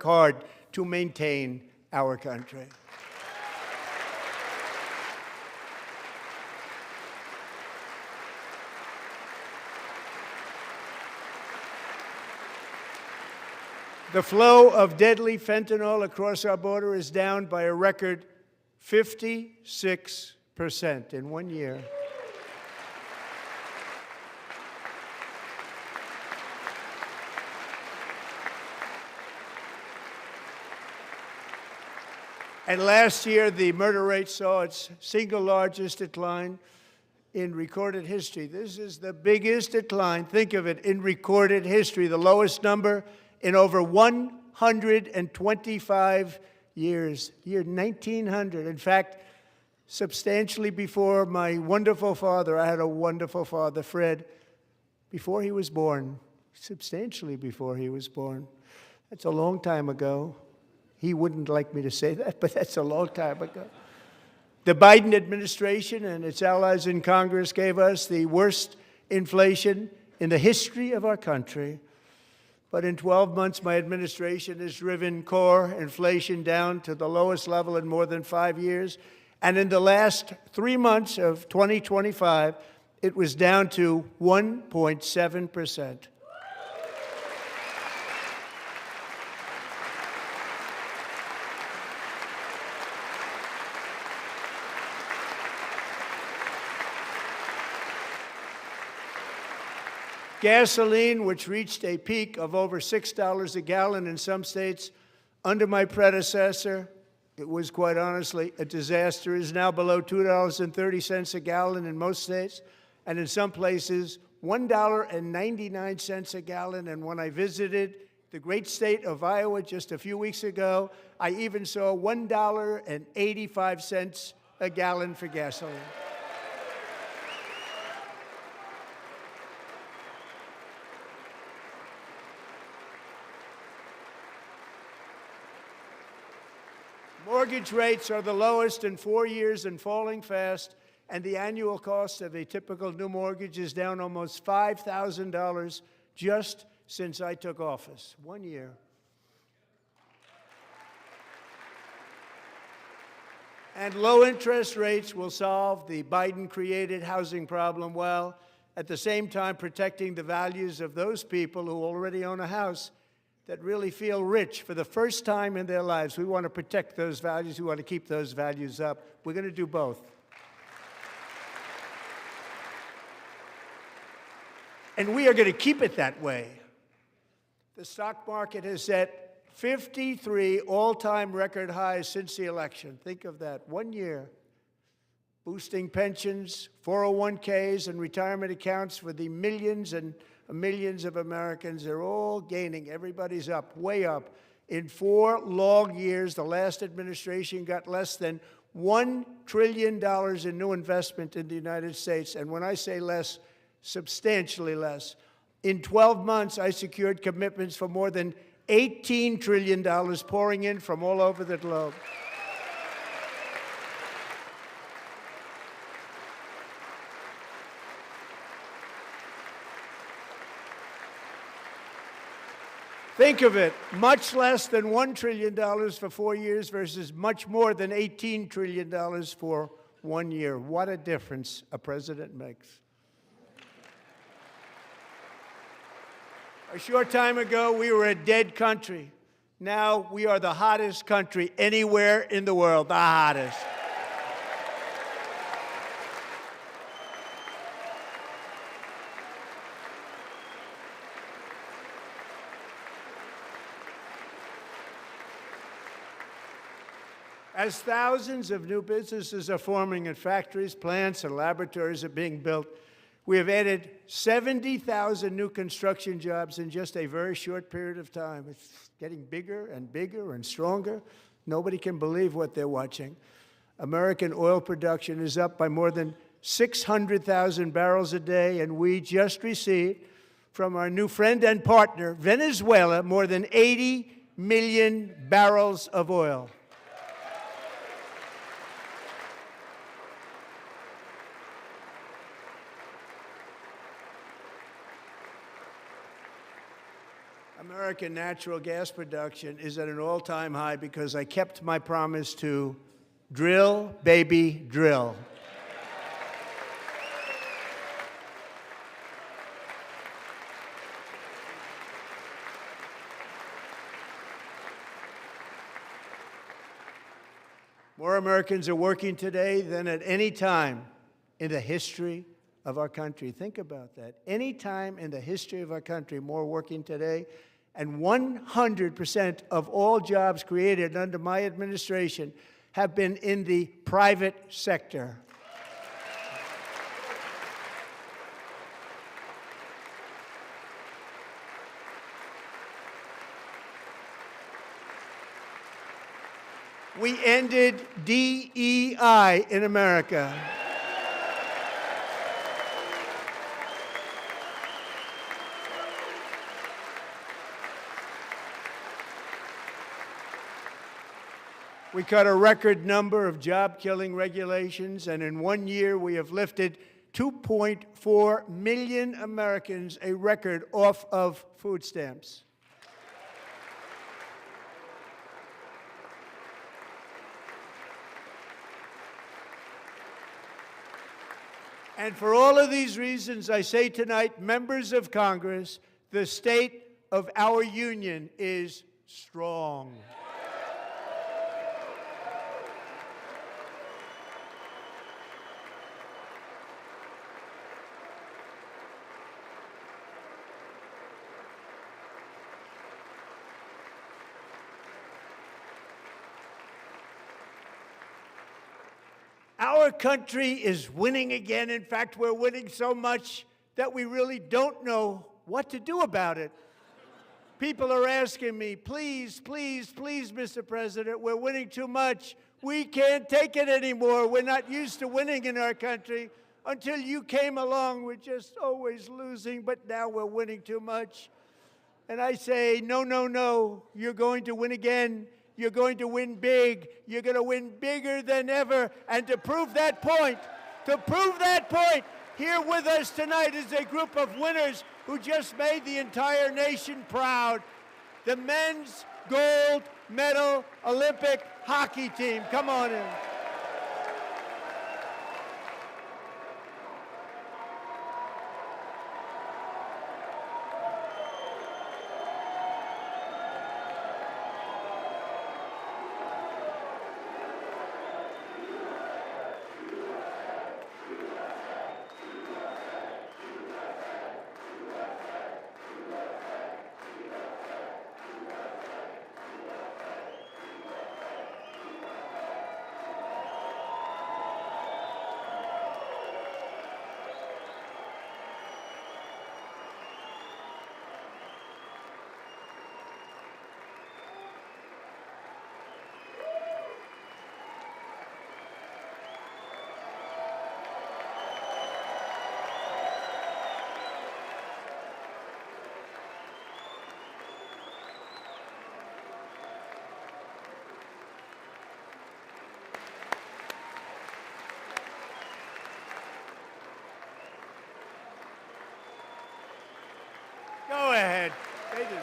hard to maintain our country. The flow of deadly fentanyl across our border is down by a record 56% in 1 year. And last year, the murder rate saw its single largest decline in recorded history. This is the biggest decline, think of it, in recorded history, the lowest number in over 125 years, year 1900. In fact, substantially before my wonderful father, I had a wonderful father, Fred, before he was born, substantially before he was born. That's a long time ago. He wouldn't like me to say that, but that's a long time ago. The Biden administration and its allies in Congress gave us the worst inflation in the history of our country. But in 12 months, my administration has driven core inflation down to the lowest level in more than 5 years. And in the last 3 months of 2025, it was down to 1.7%. Gasoline, which reached a peak of over $6 a gallon in some states under my predecessor, it was quite honestly a disaster, is now below $2.30 a gallon in most states, and in some places, $1.99 a gallon. And when I visited the great state of Iowa just a few weeks ago, I even saw $1.85 a gallon for gasoline. Mortgage rates are the lowest in 4 years and falling fast, and the annual cost of a typical new mortgage is down almost $5,000 just since I took office. 1 year. And low interest rates will solve the Biden-created housing problem while at the same time protecting the values of those people who already own a house that really feel rich for the first time in their lives. We want to protect those values. We want to keep those values up. We're going to do both. And we are going to keep it that way. The stock market has set 53 all-time record highs since the election. Think of that, 1 year. Boosting pensions, 401ks, and retirement accounts for the millions and millions of Americans. They're all gaining. Everybody's up, way up. In 4 long years, the last administration got less than $1 trillion in new investment in the United States. And when I say less, substantially less. In 12 months, I secured commitments for more than $18 trillion pouring in from all over the globe. Think of it, much less than $1 trillion for 4 years versus much more than $18 trillion for 1 year. What a difference a president makes. A short time ago, we were a dead country. Now we are the hottest country anywhere in the world, the hottest. As thousands of new businesses are forming in factories, plants, and laboratories are being built, we have added 70,000 new construction jobs in just a very short period of time. It's getting bigger and bigger and stronger. Nobody can believe what they're watching. American oil production is up by more than 600,000 barrels a day, and we just received from our new friend and partner, Venezuela, more than 80 million barrels of oil. American natural gas production is at an all-time high because I kept my promise to drill, baby, drill. More Americans are working today than at any time in the history of our country. Think about that. Any time in the history of our country, more working today. And 100% of all jobs created under my administration have been in the private sector. We ended DEI in America. We cut a record number of job-killing regulations, and in 1 year we have lifted 2.4 million Americans, a record, off of food stamps. And for all of these reasons, I say tonight, members of Congress, the state of our union is strong. Our country is winning again. In fact, we're winning so much that we really don't know what to do about it. People are asking me, please, please, please, Mr. President, we're winning too much. We can't take it anymore. We're not used to winning in our country. Until you came along, we're just always losing, but now we're winning too much. And I say, no, no, no, you're going to win again. You're going to win big. You're going to win bigger than ever. And to prove that point, here with us tonight is a group of winners who just made the entire nation proud. The men's gold medal Olympic hockey team. Come on in. Go ahead. They do.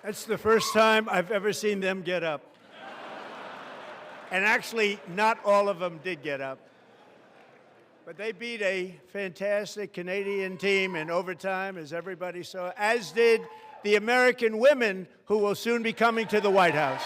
That's the first time I've ever seen them get up. And actually, not all of them did get up. But they beat a fantastic Canadian team in overtime, as everybody saw, as did the American women who will soon be coming to the White House.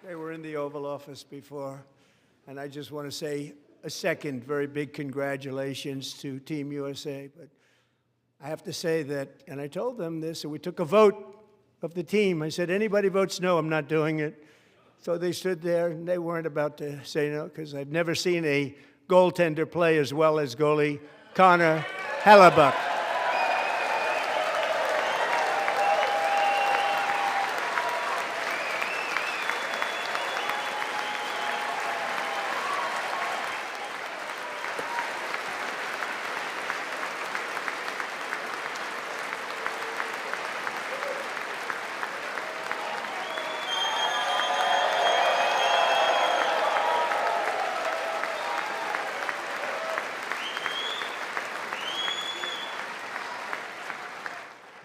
They were in the Oval Office before, and I just want to say a second very big congratulations to Team USA. But I have to say that, and I told them this, and we took a vote of the team. I said, anybody votes no, I'm not doing it. So they stood there, and they weren't about to say no, because I've never seen a goaltender play as well as goalie Connor Hellebuyck.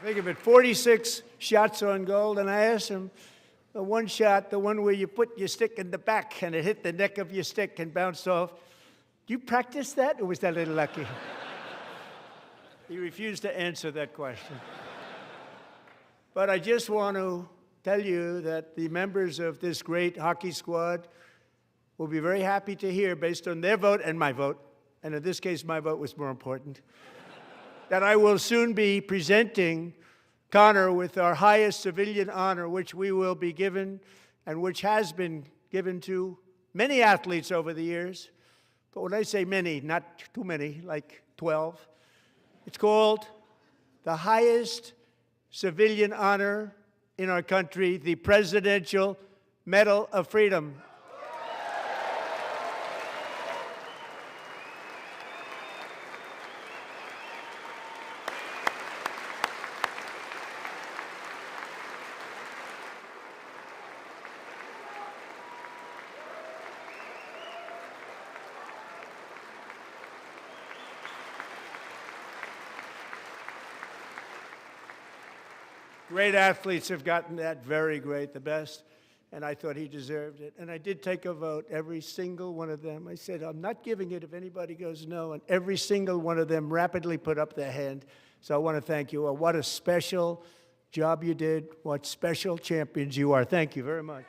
Think of it, 46 shots on goal, and I asked him, the one shot, the one where you put your stick in the back and it hit the neck of your stick and bounced off, do you practice that, or was that a little lucky? He refused to answer that question. But I just want to tell you that the members of this great hockey squad will be very happy to hear, based on their vote and my vote, and in this case my vote was more important, that I will soon be presenting Connor with our highest civilian honor, which we will be given and which has been given to many athletes over the years. But when I say many, not too many, like 12, it's called the highest civilian honor in our country, the Presidential Medal of Freedom. Great athletes have gotten that, very great, the best, and I thought he deserved it. And I did take a vote, every single one of them. I said, I'm not giving it if anybody goes no, and every single one of them rapidly put up their hand. So I want to thank you all. What a special job you did. What special champions you are. Thank you very much.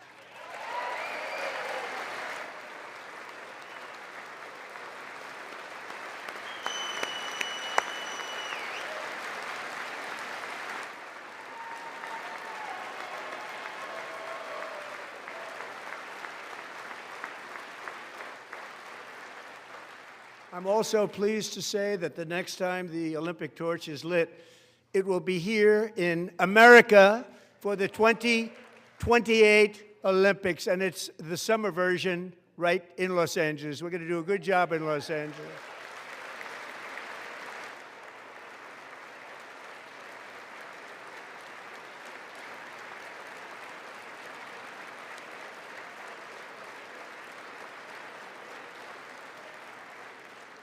I'm also pleased to say that the next time the Olympic torch is lit, it will be here in America for the 2028 Olympics, and it's the summer version right in Los Angeles. We're going to do a good job in Los Angeles.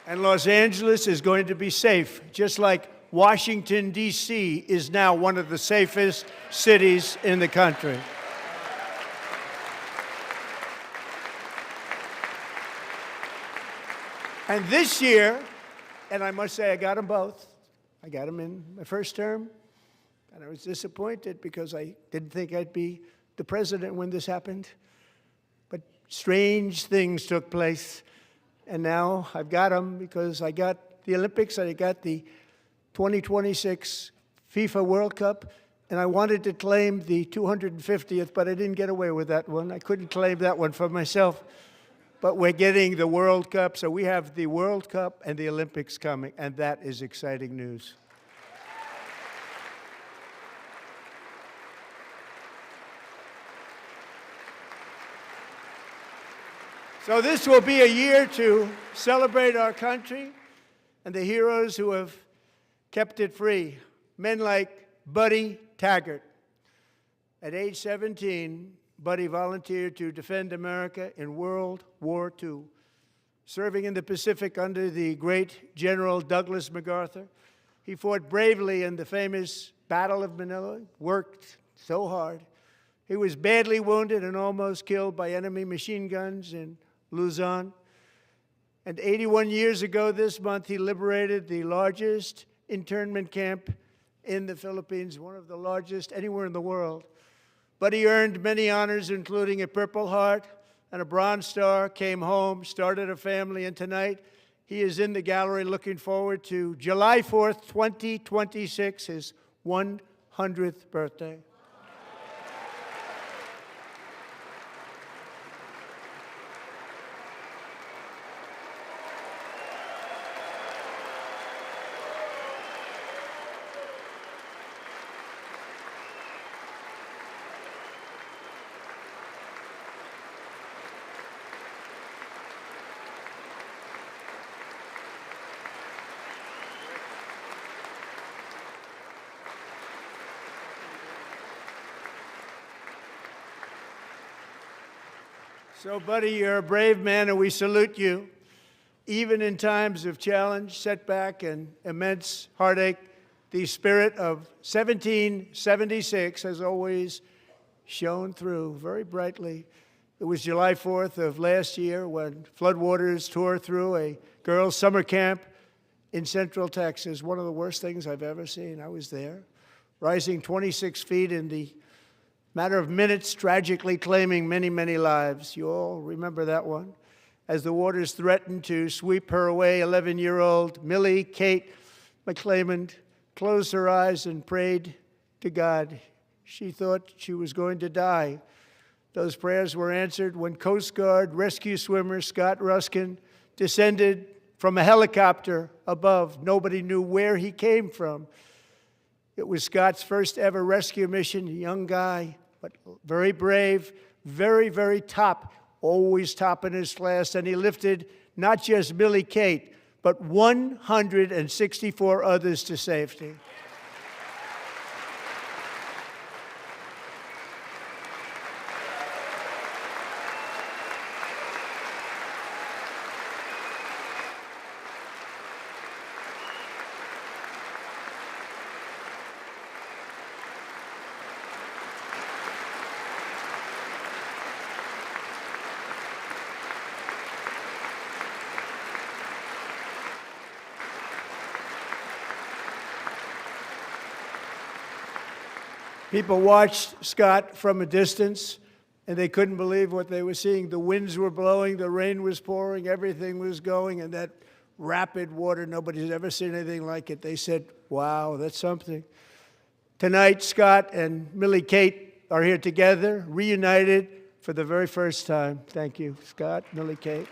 And Los Angeles is going to be safe, just like Washington, D.C. is now one of the safest cities in the country. And this year, and I must say I got them both. I got them in my first term, and I was disappointed because I didn't think I'd be the president when this happened. But strange things took place. And now I've got them because I got the Olympics and I got the 2026 FIFA World Cup, and I wanted to claim the 250th, but I didn't get away with that one. I couldn't claim that one for myself. But we're getting the World Cup, so we have the World Cup and the Olympics coming, and that is exciting news. So this will be a year to celebrate our country and the heroes who have kept it free. Men like Buddy Taggart. At age 17, Buddy volunteered to defend America in World War II, serving in the Pacific under the great General Douglas MacArthur. He fought bravely in the famous Battle of Manila, worked so hard. He was badly wounded and almost killed by enemy machine guns in Luzon. And 81 years ago this month, he liberated the largest internment camp in the Philippines, one of the largest anywhere in the world. Buddy earned many honors, including a Purple Heart and a Bronze Star, came home, started a family, and tonight he is in the gallery looking forward to July 4th, 2026, his 100th birthday. So, Buddy, you're a brave man, and we salute you. Even in times of challenge, setback, and immense heartache, the spirit of 1776 has always shone through very brightly. It was July 4th of last year when floodwaters tore through a girls' summer camp in Central Texas, one of the worst things I've ever seen. I was there, rising 26 feet in the matter of minutes, tragically claiming many, many lives. You all remember that one. As the waters threatened to sweep her away, 11-year-old Millie Kate McClymont closed her eyes and prayed to God. She thought she was going to die. Those prayers were answered when Coast Guard rescue swimmer Scott Ruskin descended from a helicopter above. Nobody knew where he came from. It was Scott's first ever rescue mission, a young guy, but very brave, very, very top, always top in his class. And he lifted not just Millie Kate, but 164 others to safety. People watched Scott from a distance, and they couldn't believe what they were seeing. The winds were blowing, the rain was pouring, everything was going, and that rapid water, nobody's ever seen anything like it. They said, wow, that's something. Tonight, Scott and Millie Kate are here together, reunited for the very first time. Thank you, Scott, Millie Kate.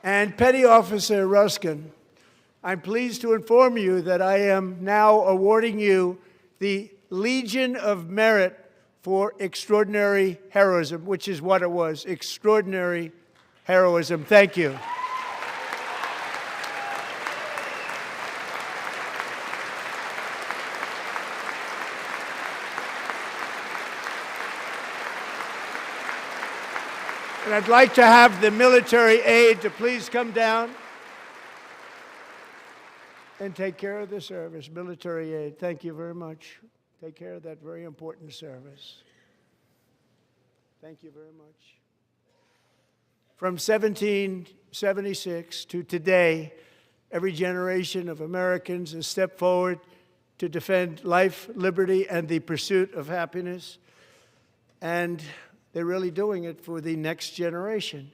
And Petty Officer Ruskin, I'm pleased to inform you that I am now awarding you the Legion of Merit for extraordinary heroism, which is what it was, extraordinary heroism. Thank you. And I'd like to have the military aide to please come down and take care of the service. Military aide, thank you very much. Take care of that very important service. Thank you very much. From 1776 to today, every generation of Americans has stepped forward to defend life, liberty, and the pursuit of happiness. And they're really doing it for the next generation.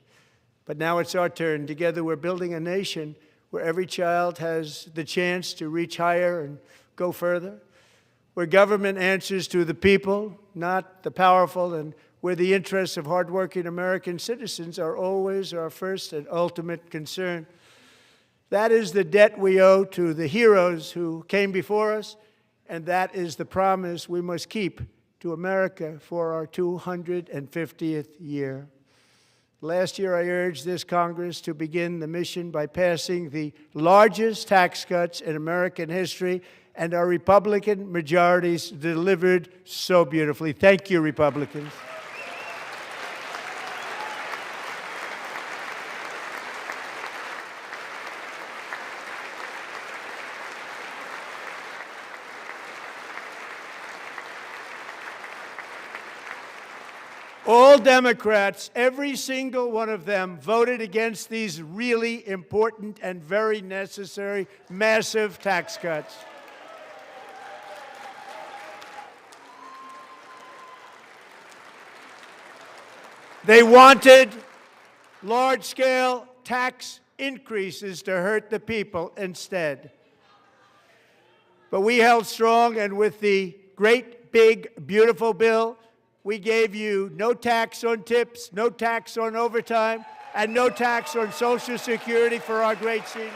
But now it's our turn. Together we're building a nation where every child has the chance to reach higher and go further, where government answers to the people, not the powerful, and where the interests of hardworking American citizens are always our first and ultimate concern. That is the debt we owe to the heroes who came before us, and that is the promise we must keep to America for our 250th year. Last year, I urged this Congress to begin the mission by passing the largest tax cuts in American history, and our Republican majorities delivered so beautifully. Thank you, Republicans. All Democrats, every single one of them, voted against these really important and very necessary massive tax cuts. They wanted large-scale tax increases to hurt the people instead. But we held strong, and with the great, big, beautiful bill, we gave you no tax on tips, no tax on overtime, and no tax on Social Security for our great seniors.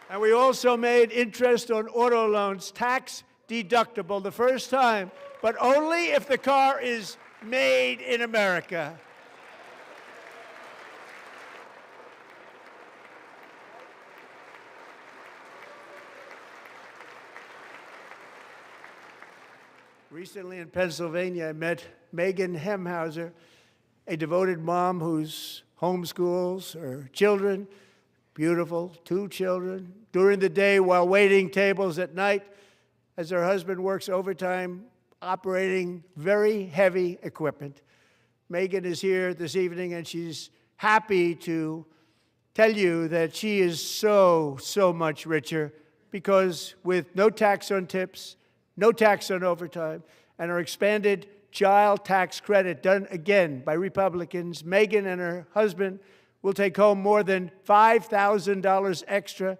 And we also made interest on auto loans tax deductible the first time, but only if the car is made in America. Recently in Pennsylvania, I met Megan Hemhauser, a devoted mom who's homeschools her children, beautiful, 2 children, during the day while waiting tables at night as her husband works overtime operating very heavy equipment. Megan is here this evening, and she's happy to tell you that she is so much richer because with no tax on tips, no tax on overtime, and our expanded child tax credit done again by Republicans, Megan and her husband will take home more than $5,000 extra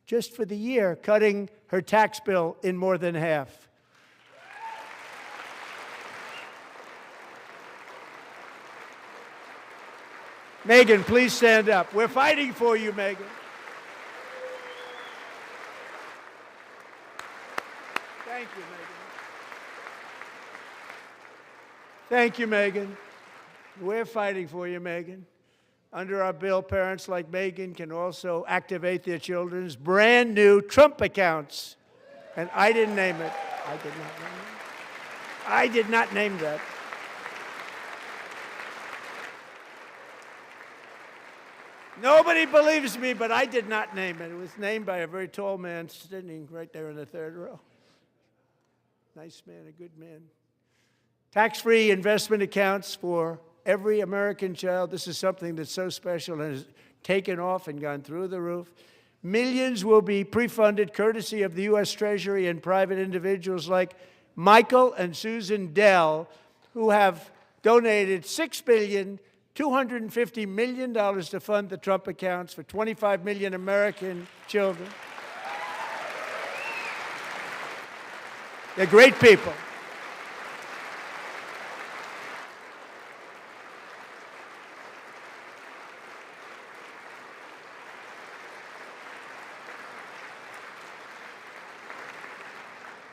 just for the year, cutting her tax bill in more than half. Megan, please stand up. We're fighting for you, Megan. Thank you, Megan. Thank you, Megan. We're fighting for you, Megan. Under our bill, parents like Megan can also activate their children's brand new Trump accounts. And I didn't name it. I did not name it. I did not name that. Nobody believes me, but I did not name it. It was named by a very tall man sitting right there in the third row. Nice man, a good man. Tax-free investment accounts for every American child. This is something that's so special and has taken off and gone through the roof. Millions will be pre-funded courtesy of the U.S. Treasury and private individuals like Michael and Susan Dell, who have donated $6.25 billion to fund the Trump accounts for 25 million American children. They're great people.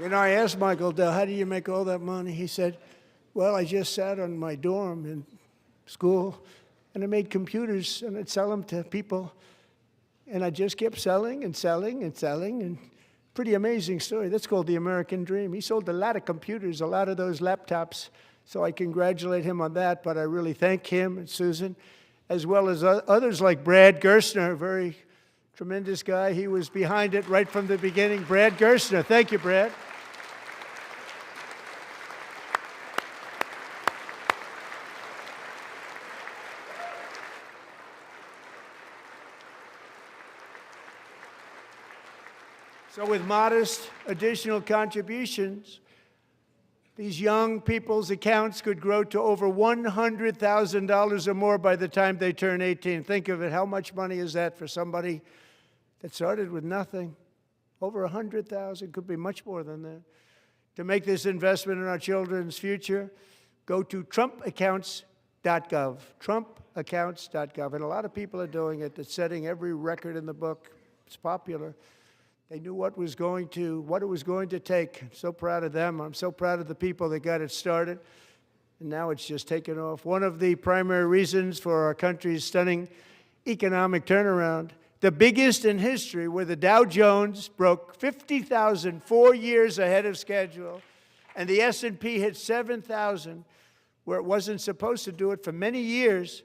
You know, I asked Michael Dell, how do you make all that money? He said, well, I just sat on my dorm in school, and I made computers, and I'd sell them to people. And I just kept selling and selling and selling, and pretty amazing story. That's called the American dream. He sold a lot of computers, a lot of those laptops, so I congratulate him on that, but I really thank him and Susan, as well as others like Brad Gerstner, a very tremendous guy. He was behind it right from the beginning. Brad Gerstner. Thank you, Brad. So with modest additional contributions, these young people's accounts could grow to over $100,000 or more by the time they turn 18. Think of it. How much money is that for somebody that started with nothing? Over 100,000, could be much more than that. To make this investment in our children's future, go to trumpaccounts.gov, trumpaccounts.gov. And a lot of people are doing it. It's setting every record in the book. It's popular. They knew what it was going to take. I'm so proud of them. I'm so proud of the people that got it started. And now it's just taken off. One of the primary reasons for our country's stunning economic turnaround, the biggest in history, where the Dow Jones broke 50,000 4 years ahead of schedule, and the S&P hit 7,000, where it wasn't supposed to do it for many years,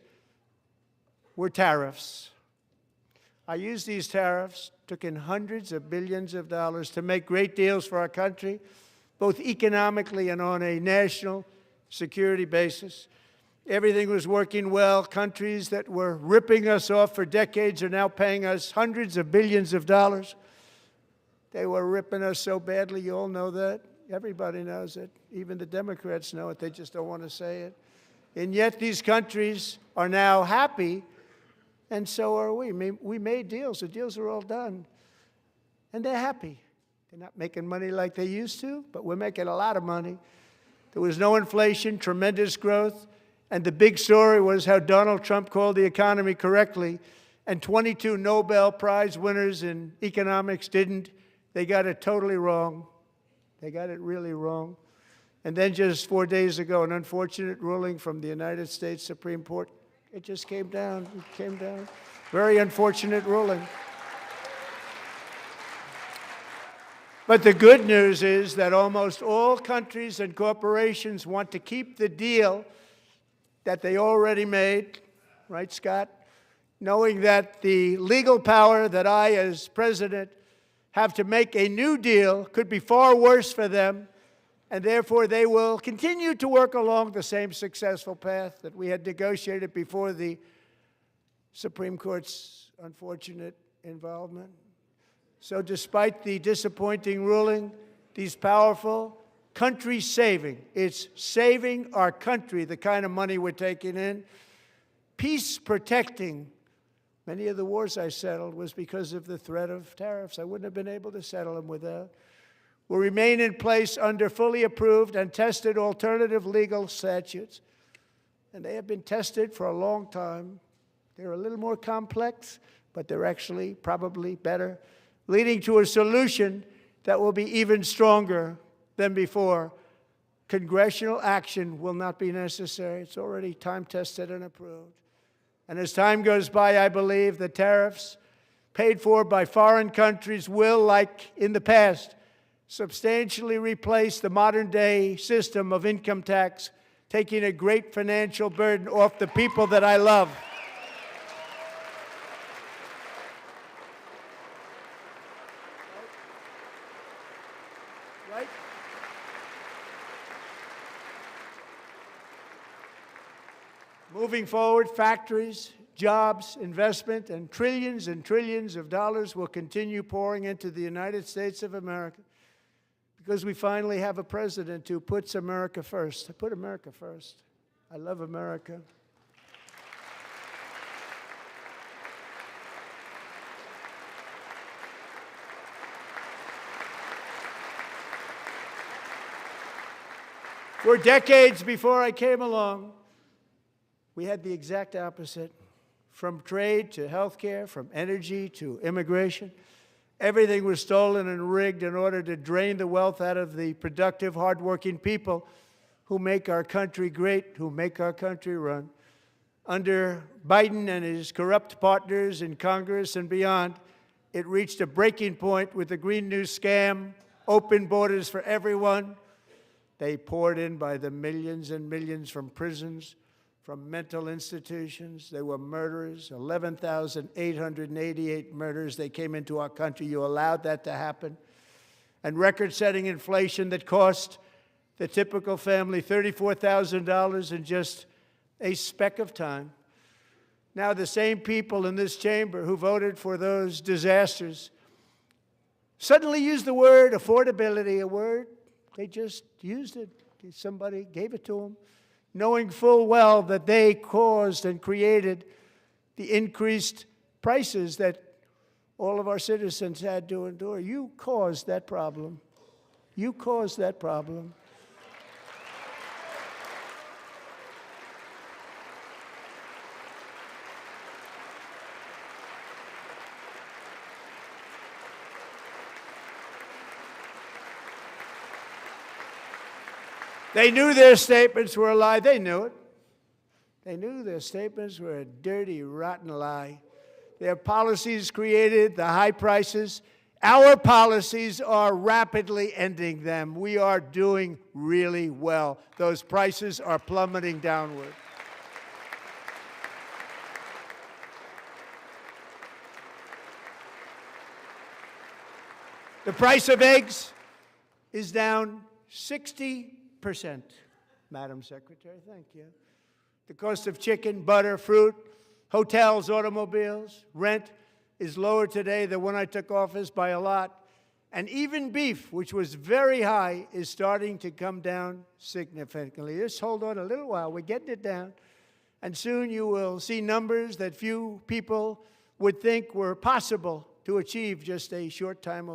were tariffs. I used these tariffs, took in hundreds of billions of dollars to make great deals for our country, both economically and on a national security basis. Everything was working well. Countries that were ripping us off for decades are now paying us hundreds of billions of dollars. They were ripping us so badly, you all know that. Everybody knows it. Even the Democrats know it. They just don't want to say it. And yet these countries are now happy, and so are we. We made deals. The deals are all done. And they're happy. They're not making money like they used to, but we're making a lot of money. There was no inflation, tremendous growth. And the big story was how Donald Trump called the economy correctly, and 22 Nobel Prize winners in economics didn't. They got it totally wrong. They got it really wrong. And then just 4 days ago, an unfortunate ruling from the United States Supreme Court. It just came down. It came down. Very unfortunate ruling. But the good news is that almost all countries and corporations want to keep the deal that they already made, right, Scott? Knowing that the legal power that I, as president, have to make a new deal could be far worse for them, and therefore they will continue to work along the same successful path that we had negotiated before the Supreme Court's unfortunate involvement. So despite the disappointing ruling, these powerful, country-saving, it's saving our country, the kind of money we're taking in, peace-protecting. Many of the wars I settled was because of the threat of tariffs. I wouldn't have been able to settle them without. Will remain in place under fully approved and tested alternative legal statutes. And they have been tested for a long time. They're a little more complex, but they're actually probably better, leading to a solution that will be even stronger than before. Congressional action will not be necessary. It's already time-tested and approved. And as time goes by, I believe the tariffs paid for by foreign countries will, like in the past, substantially replace the modern-day system of income tax, taking a great financial burden off the people that I love. Right? Moving forward, factories, jobs, investment, and trillions of dollars will continue pouring into the United States of America because we finally have a president who puts America first. I put America first. I love America. For decades before I came along, we had the exact opposite. From trade to health care, from energy to immigration, everything was stolen and rigged in order to drain the wealth out of the productive, hardworking people who make our country great, who make our country run. Under Biden and his corrupt partners in Congress and beyond, it reached a breaking point with the Green New Scam, open borders for everyone. They poured in by the millions and millions from prisons, from mental institutions. They were murderers, 11,888 murders. They came into our country. You allowed that to happen. And record-setting inflation that cost the typical family $34,000 in just a speck of time. Now the same people in this chamber who voted for those disasters suddenly used the word affordability, a word. They just used it. Somebody gave it to them, knowing full well that they caused and created the increased prices that all of our citizens had to endure. You caused that problem. You caused that problem. They knew their statements were a lie. They knew it. They knew their statements were a dirty, rotten lie. Their policies created the high prices Our policies are rapidly ending them. We are doing really well. Those prices are plummeting downward. The price of eggs is down 60%, Madam Secretary. Thank you. The cost of chicken, butter, fruit, hotels, automobiles, rent is lower today than when I took office by a lot. And even beef, which was very high, is starting to come down significantly. Just hold on a little while. We're getting it down. And soon you will see numbers that few people would think were possible to achieve just a short time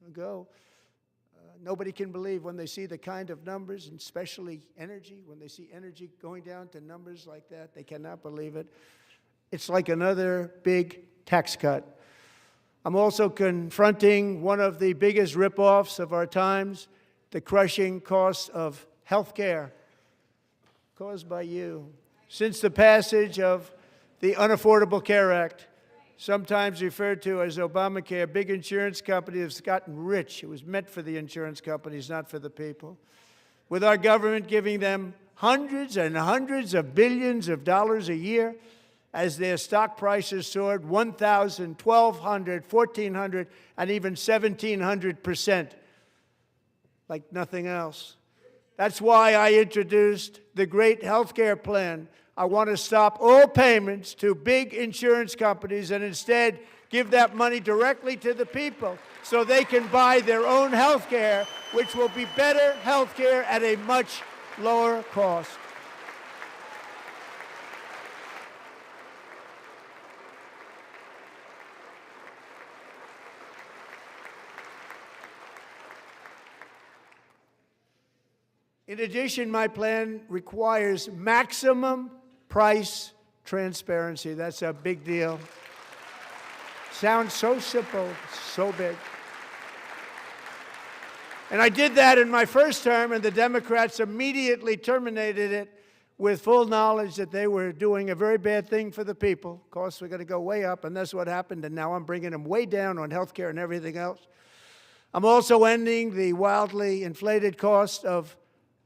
ago. Nobody can believe when they see the kind of numbers, and especially energy, when they see energy going down to numbers like that, they cannot believe it. It's like another big tax cut. I'm also confronting one of the biggest ripoffs of our times, the crushing cost of health care caused by you. Since the passage of the Unaffordable Care Act, sometimes referred to as Obamacare, big insurance companies have gotten rich. It was meant for the insurance companies, not for the people. With our government giving them hundreds and hundreds of billions of dollars a year as their stock prices soared 1,000, 1,200, 1,400, and even 1,700%, like nothing else. That's why I introduced the great health care plan. I want to stop all payments to big insurance companies and instead give that money directly to the people so they can buy their own health care, which will be better health care at a much lower cost. In addition, my plan requires maximum price transparency. That's a big deal. Sounds so simple, so big. And I did that in my first term, and the Democrats immediately terminated it with full knowledge that they were doing a very bad thing for the people. Costs were going to go way up, and that's what happened, and now I'm bringing them way down on health care and everything else. I'm also ending the wildly inflated cost of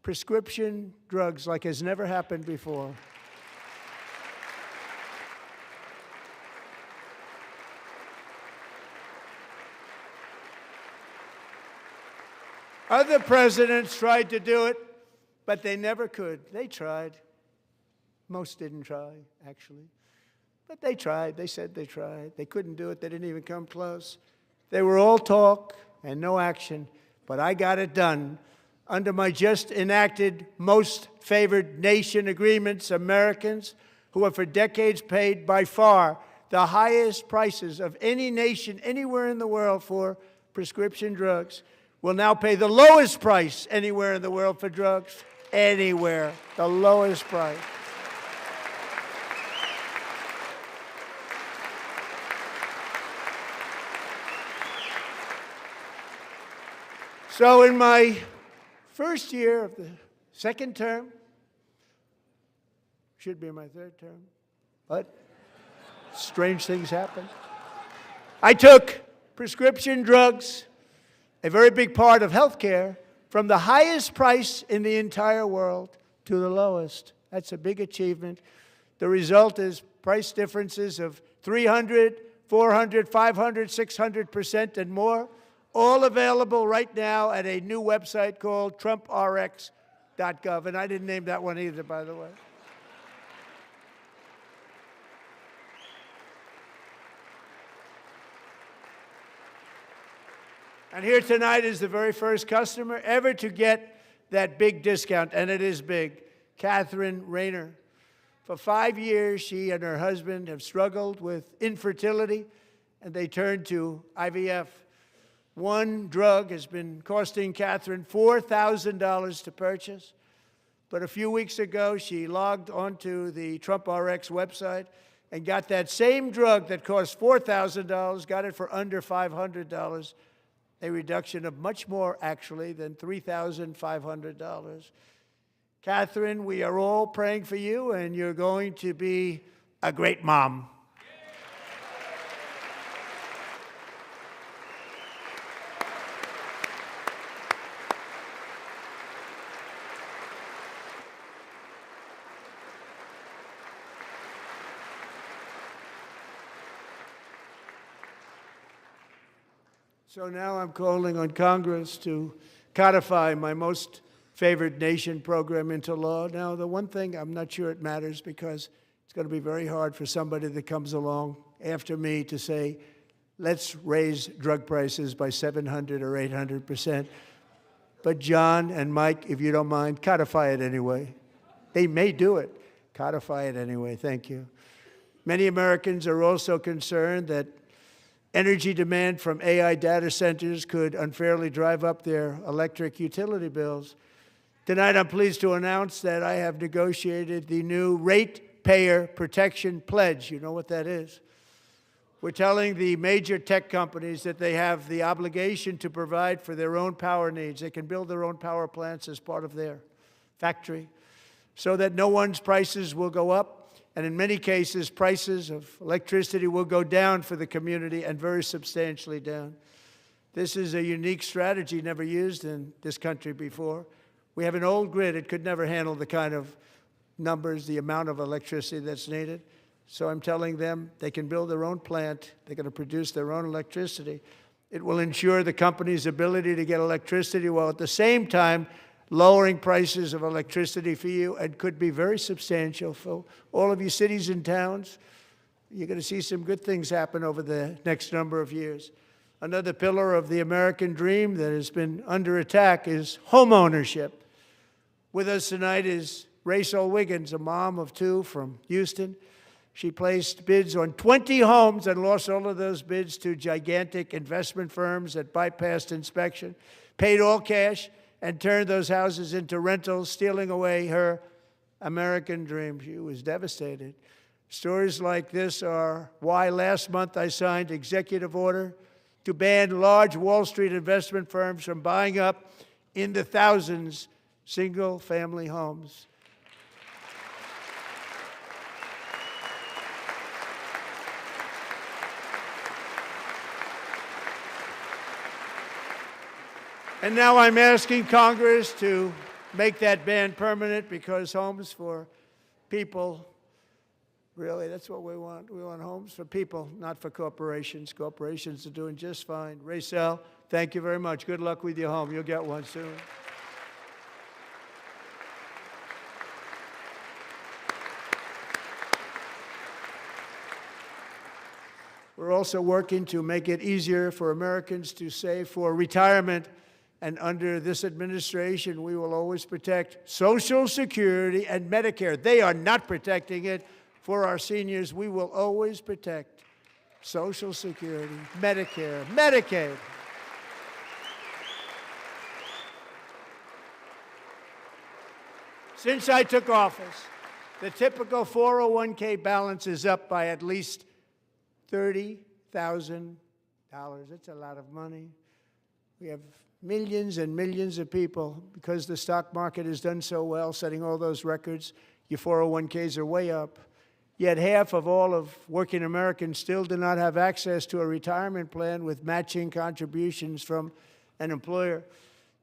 prescription drugs like has never happened before. Other presidents tried to do it, but they never could. They tried. Most didn't try, actually. But they tried. They said they tried. They couldn't do it. They didn't even come close. They were all talk and no action, but I got it done. Under my just enacted Most Favored Nation agreements, Americans who have for decades paid by far the highest prices of any nation anywhere in the world for prescription drugs will now pay the lowest price anywhere in the world for drugs. Anywhere, the lowest price. So in my first year of the second term, should be my third term, but strange things happen. I took prescription drugs, a very big part of health care, from the highest price in the entire world to the lowest. That's a big achievement. The result is price differences of 300, 400, 500, 600% and more, all available right now at a new website called TrumpRx.gov. And I didn't name that one either, by the way. And here tonight is the very first customer ever to get that big discount, and it is big, Catherine Rayner. For 5 years, she and her husband have struggled with infertility, and they turned to IVF. One drug has been costing Catherine $4,000 to purchase, but a few weeks ago, she logged onto the TrumpRx website and got that same drug that cost $4,000, got it for under $500. A reduction of much more, actually, than $3,500. Catherine, we are all praying for you, and you're going to be a great mom. So now I'm calling on Congress to codify my most favored nation program into law. Now, the one thing, I'm not sure it matters because it's going to be very hard for somebody that comes along after me to say, let's raise drug prices by 700 or 800%. But John and Mike, if you don't mind, codify it anyway. They may do it. Codify it anyway. Thank you. Many Americans are also concerned that energy demand from AI data centers could unfairly drive up their electric utility bills. Tonight, I'm pleased to announce that I have negotiated the new Ratepayer Protection Pledge. You know what that is? We're telling the major tech companies that they have the obligation to provide for their own power needs. They can build their own power plants as part of their factory so that no one's prices will go up. And in many cases, prices of electricity will go down for the community and very substantially down. This is a unique strategy never used in this country before. We have an old grid. It could never handle the kind of numbers, the amount of electricity that's needed. So I'm telling them they can build their own plant. They're going to produce their own electricity. It will ensure the company's ability to get electricity while at the same time lowering prices of electricity for you, and could be very substantial for all of you cities and towns. You're going to see some good things happen over the next number of years. Another pillar of the American dream that has been under attack is home ownership. With us tonight is Rachel Wiggins, a mom of two from Houston. She placed bids on 20 homes and lost all of those bids to gigantic investment firms that bypassed inspection, paid all cash, and turned those houses into rentals, stealing away her American dream. She was devastated. Stories like this are why last month I signed executive order to ban large Wall Street investment firms from buying up in the thousands single-family homes. And now I'm asking Congress to make that ban permanent, because homes for people, really, that's what we want. We want homes for people, not for corporations. Corporations are doing just fine. Rachel, thank you very much. Good luck with your home. You'll get one soon. We're also working to make it easier for Americans to save for retirement. And under this administration, we will always protect Social Security and Medicare. They are not protecting it for our seniors. We will always protect Social Security, Medicare, Medicaid. Since I took office, the typical 401k balance is up by at least $30,000. That's a lot of money. We have millions and millions of people, because the stock market has done so well, setting all those records. Your 401ks are way up. Yet half of all of working Americans still do not have access to a retirement plan with matching contributions from an employer.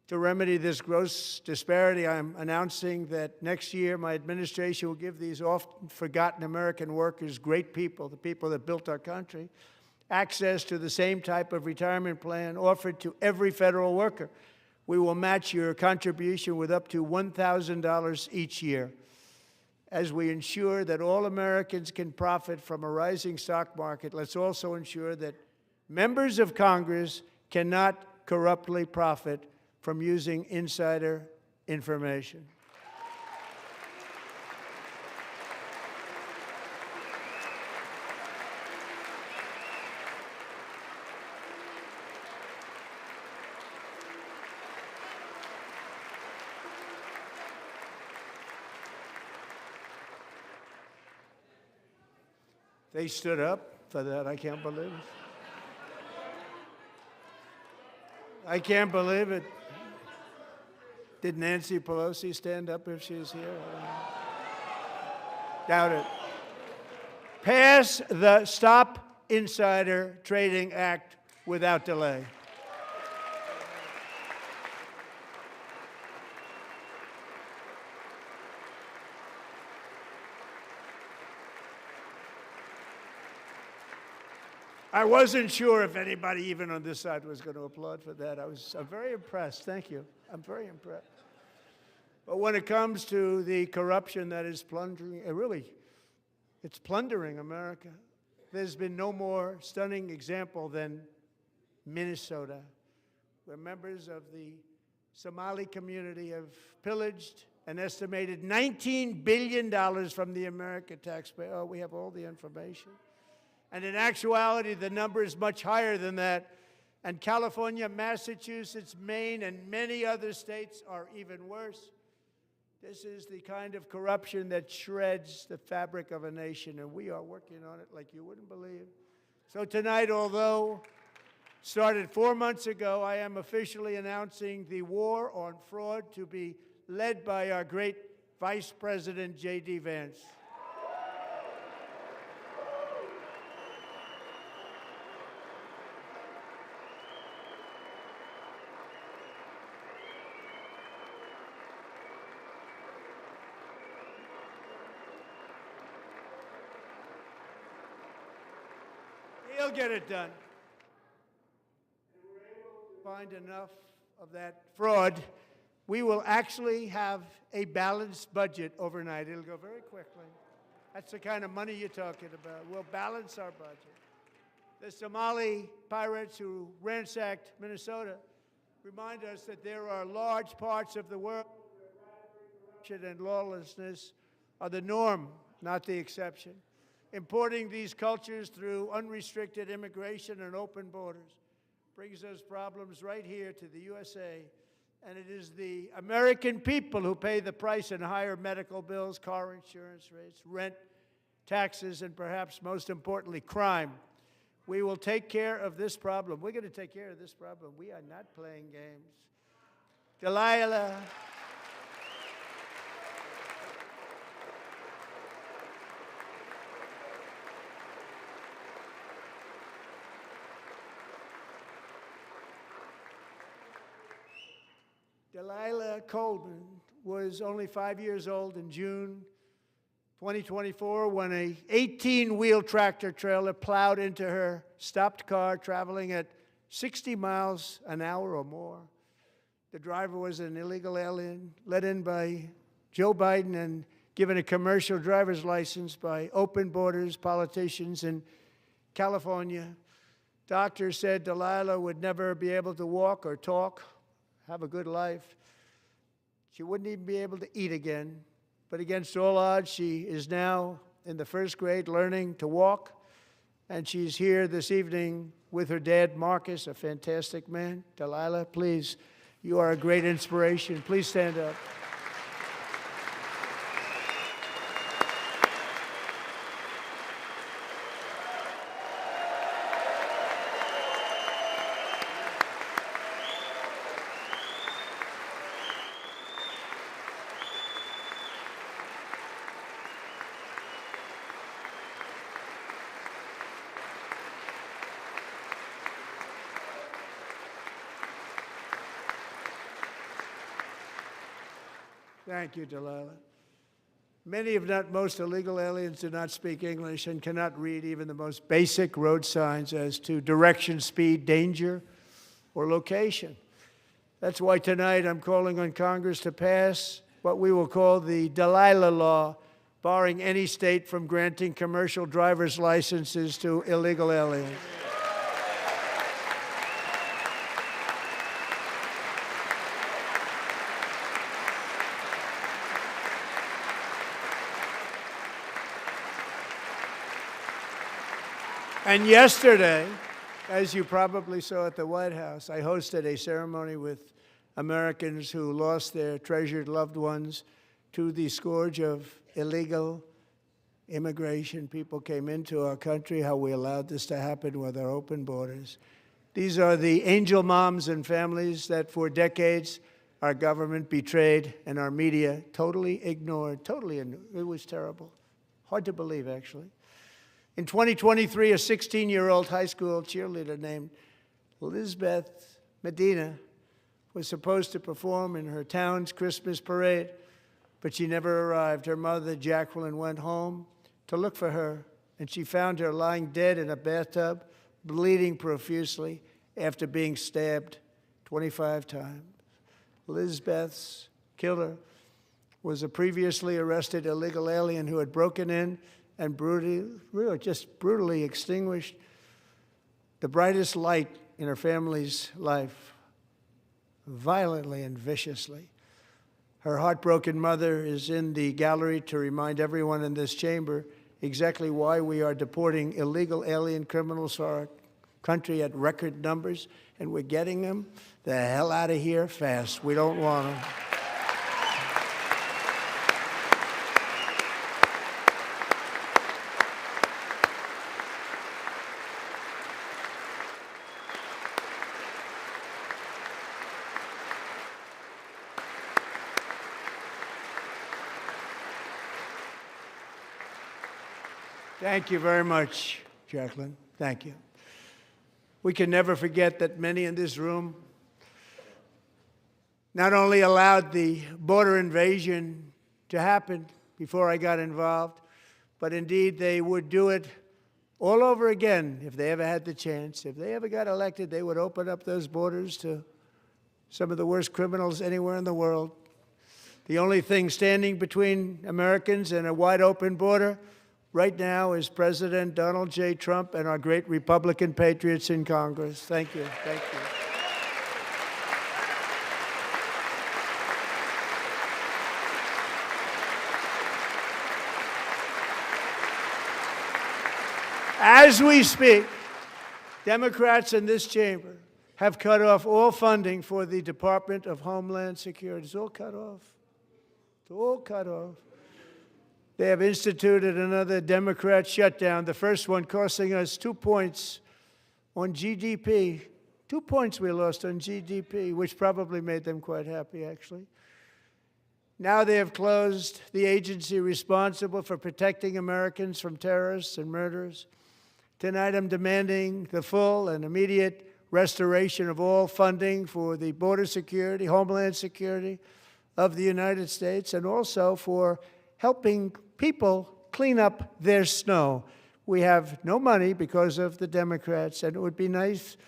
To remedy this gross disparity, I'm announcing that next year my administration will give these often forgotten American workers, great people, the people that built our country, access to the same type of retirement plan offered to every federal worker. We will match your contribution with up to $1,000 each year. As we ensure that all Americans can profit from a rising stock market, let's also ensure that members of Congress cannot corruptly profit from using insider information. They stood up for that. I can't believe it. I can't believe it. Did Nancy Pelosi stand up if she's here? Doubt it. Pass the Stop Insider Trading Act without delay. I wasn't sure if anybody even on this side was going to applaud for that. I'm very impressed. Thank you. I'm very impressed. But when it comes to the corruption that is plundering, it's plundering America. There's been no more stunning example than Minnesota, where members of the Somali community have pillaged an estimated $19 billion from the American taxpayer. Oh, we have all the information. And in actuality, the number is much higher than that. And California, Massachusetts, Maine, and many other states are even worse. This is the kind of corruption that shreds the fabric of a nation, and we are working on it like you wouldn't believe. So tonight, although started 4 months ago, I am officially announcing the war on fraud to be led by our great Vice President, J.D. Vance. He'll get it done. Find enough of that fraud, we will actually have a balanced budget overnight. It'll go very quickly. That's the kind of money you're talking about. We'll balance our budget. The Somali pirates who ransacked Minnesota remind us that there are large parts of the world where corruption and lawlessness are the norm, not the exception. Importing these cultures through unrestricted immigration and open borders brings those problems right here to the USA. And it is the American people who pay the price in higher medical bills, car insurance rates, rent, taxes, and perhaps most importantly, crime. We will take care of this problem. We're going to take care of this problem. We are not playing games. Delilah. Delilah Coleman was only 5 years old in June 2024 when an 18-wheel tractor trailer plowed into her stopped car traveling at 60 miles an hour or more. The driver was an illegal alien let in by Joe Biden and given a commercial driver's license by open borders politicians in California. Doctors said Delilah would never be able to walk or talk, have a good life. She wouldn't even be able to eat again. But against all odds, she is now in the first grade learning to walk. And she's here this evening with her dad, Marcus, a fantastic man. Delilah, please, you are a great inspiration. Please stand up. Thank you, Delilah. Many, if not most, illegal aliens do not speak English and cannot read even the most basic road signs as to direction, speed, danger, or location. That's why tonight I'm calling on Congress to pass what we will call the Delilah Law, barring any state from granting commercial driver's licenses to illegal aliens. And yesterday, as you probably saw at the White House, I hosted a ceremony with Americans who lost their treasured loved ones to the scourge of illegal immigration. People came into our country, how we allowed this to happen with our open borders. These are the angel moms and families that for decades our government betrayed and our media totally ignored. It was terrible. Hard to believe, actually. In 2023, a 16-year-old high school cheerleader named Elizabeth Medina was supposed to perform in her town's Christmas parade, but she never arrived. Her mother, Jacqueline, went home to look for her, and she found her lying dead in a bathtub, bleeding profusely after being stabbed 25 times. Lisbeth's killer was a previously arrested illegal alien who had broken in and brutally extinguished the brightest light in her family's life, violently and viciously. Her heartbroken mother is in the gallery to remind everyone in this chamber exactly why we are deporting illegal alien criminals to our country at record numbers, and we're getting them the hell out of here fast. We don't want them. Thank you very much, Jacqueline. Thank you. We can never forget that many in this room not only allowed the border invasion to happen before I got involved, but indeed they would do it all over again if they ever had the chance. If they ever got elected, they would open up those borders to some of the worst criminals anywhere in the world. The only thing standing between Americans and a wide open border right now is President Donald J. Trump and our great Republican patriots in Congress. Thank you. Thank you. As we speak, Democrats in this chamber have cut off all funding for the Department of Homeland Security. It's all cut off. It's all cut off. They have instituted another Democrat shutdown, the first one costing us 2 points on GDP. 2 points we lost on GDP, which probably made them quite happy, actually. Now they have closed the agency responsible for protecting Americans from terrorists and murderers. Tonight I'm demanding the full and immediate restoration of all funding for the border security, Homeland Security of the United States, and also for helping people clean up their snow. We have no money because of the Democrats, and it would be nice.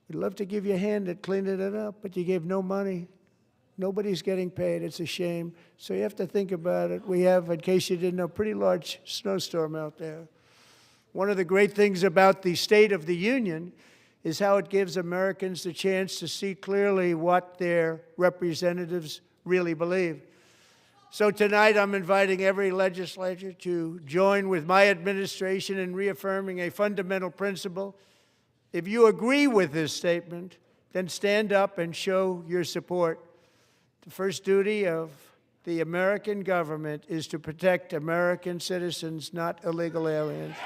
We'd love to give you a hand at cleaning it up, but you gave no money. Nobody's getting paid. It's a shame. So you have to think about it. We have, in case you didn't know, a pretty large snowstorm out there. One of the great things about the State of the Union is how it gives Americans the chance to see clearly what their representatives really believe. So tonight I'm inviting every legislator to join with my administration in reaffirming a fundamental principle. If you agree with this statement, then stand up and show your support. The first duty of the American government is to protect American citizens, not illegal aliens.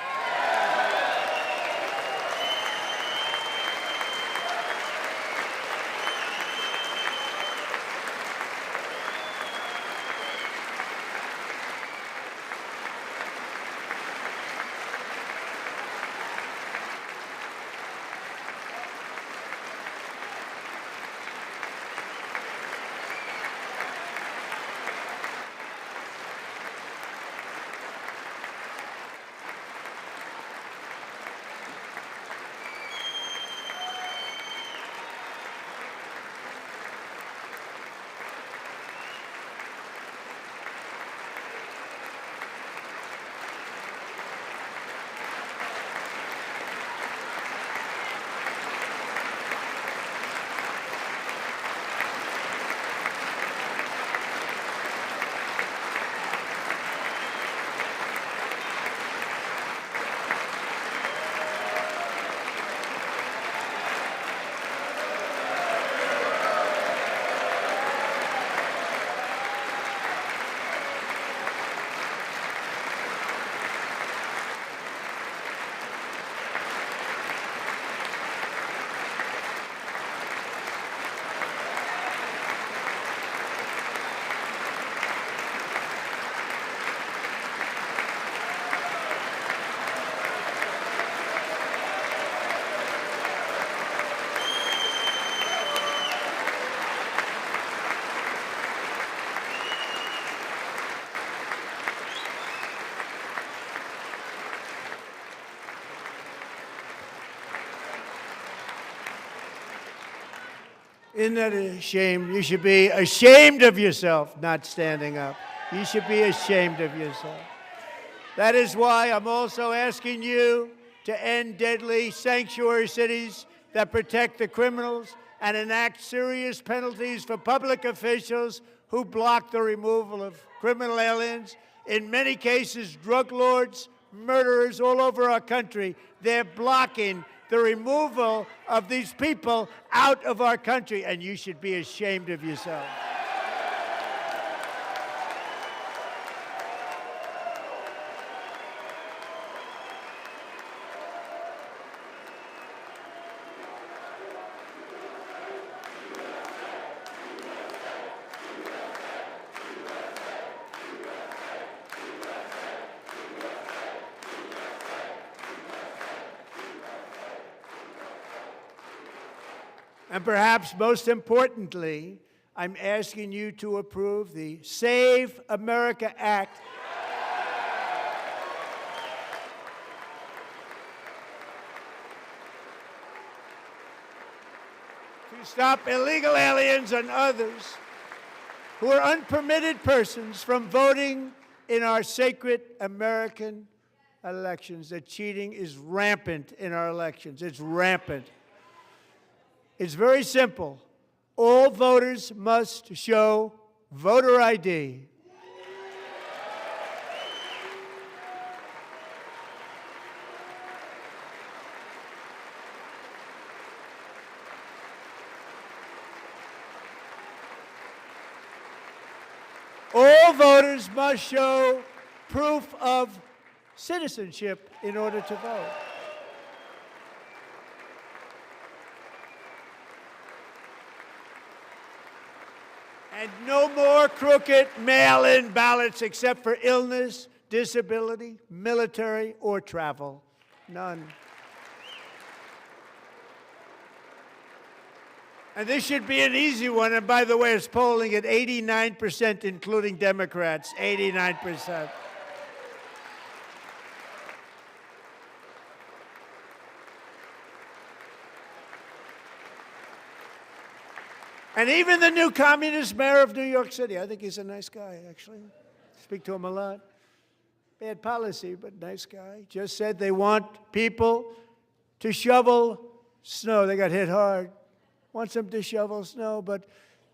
Isn't that a shame? You should be ashamed of yourself not standing up. You should be ashamed of yourself. That is why I'm also asking you to end deadly sanctuary cities that protect the criminals and enact serious penalties for public officials who block the removal of criminal aliens. In many cases, drug lords, murderers all over our country, they're blocking the removal of these people out of our country, and you should be ashamed of yourself. And perhaps most importantly, I'm asking you to approve the Save America Act. To stop illegal aliens and others who are unpermitted persons from voting in our sacred American elections. That cheating is rampant in our elections. It's rampant. It's very simple. All voters must show voter ID. All voters must show proof of citizenship in order to vote. And no more crooked mail-in ballots except for illness, disability, military, or travel. None. And this should be an easy one. And by the way, it's polling at 89%, including Democrats, 89%. And even the new communist mayor of New York City, I think he's a nice guy, actually. Speak to him a lot. Bad policy, but nice guy. Just said they want people to shovel snow. They got hit hard. Wants them to shovel snow, but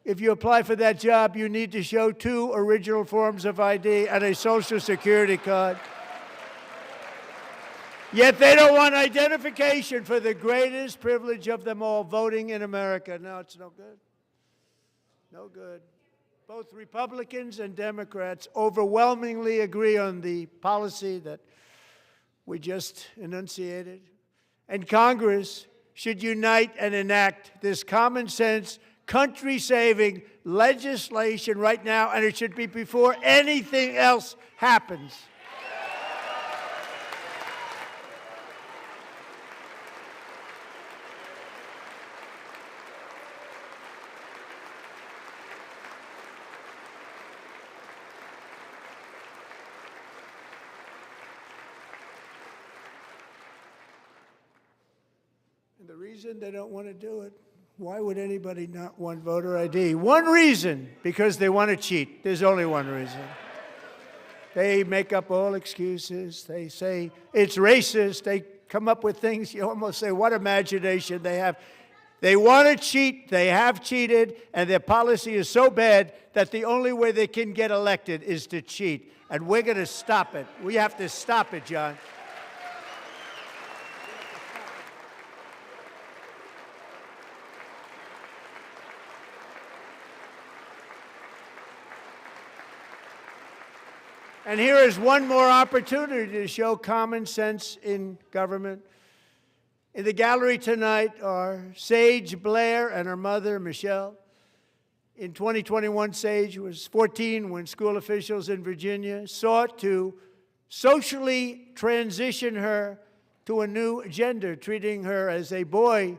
if you apply for that job, you need to show 2 original forms of ID and a Social Security card. Yet they don't want identification for the greatest privilege of them all, voting in America. No, it's no good. No good. Both Republicans and Democrats overwhelmingly agree on the policy that we just enunciated. And Congress should unite and enact this common sense, country-saving legislation right now, and it should be before anything else happens. And the reason they don't want to do it, why would anybody not want voter ID? One reason, because they want to cheat. There's only one reason. They make up all excuses. They say it's racist. They come up with things, you almost say, what imagination they have. They want to cheat. They have cheated. And their policy is so bad that the only way they can get elected is to cheat. And we're going to stop it. We have to stop it, John. And here is one more opportunity to show common sense in government. In the gallery tonight are Sage Blair and her mother, Michelle. In 2021, Sage was 14 when school officials in Virginia sought to socially transition her to a new gender, treating her as a boy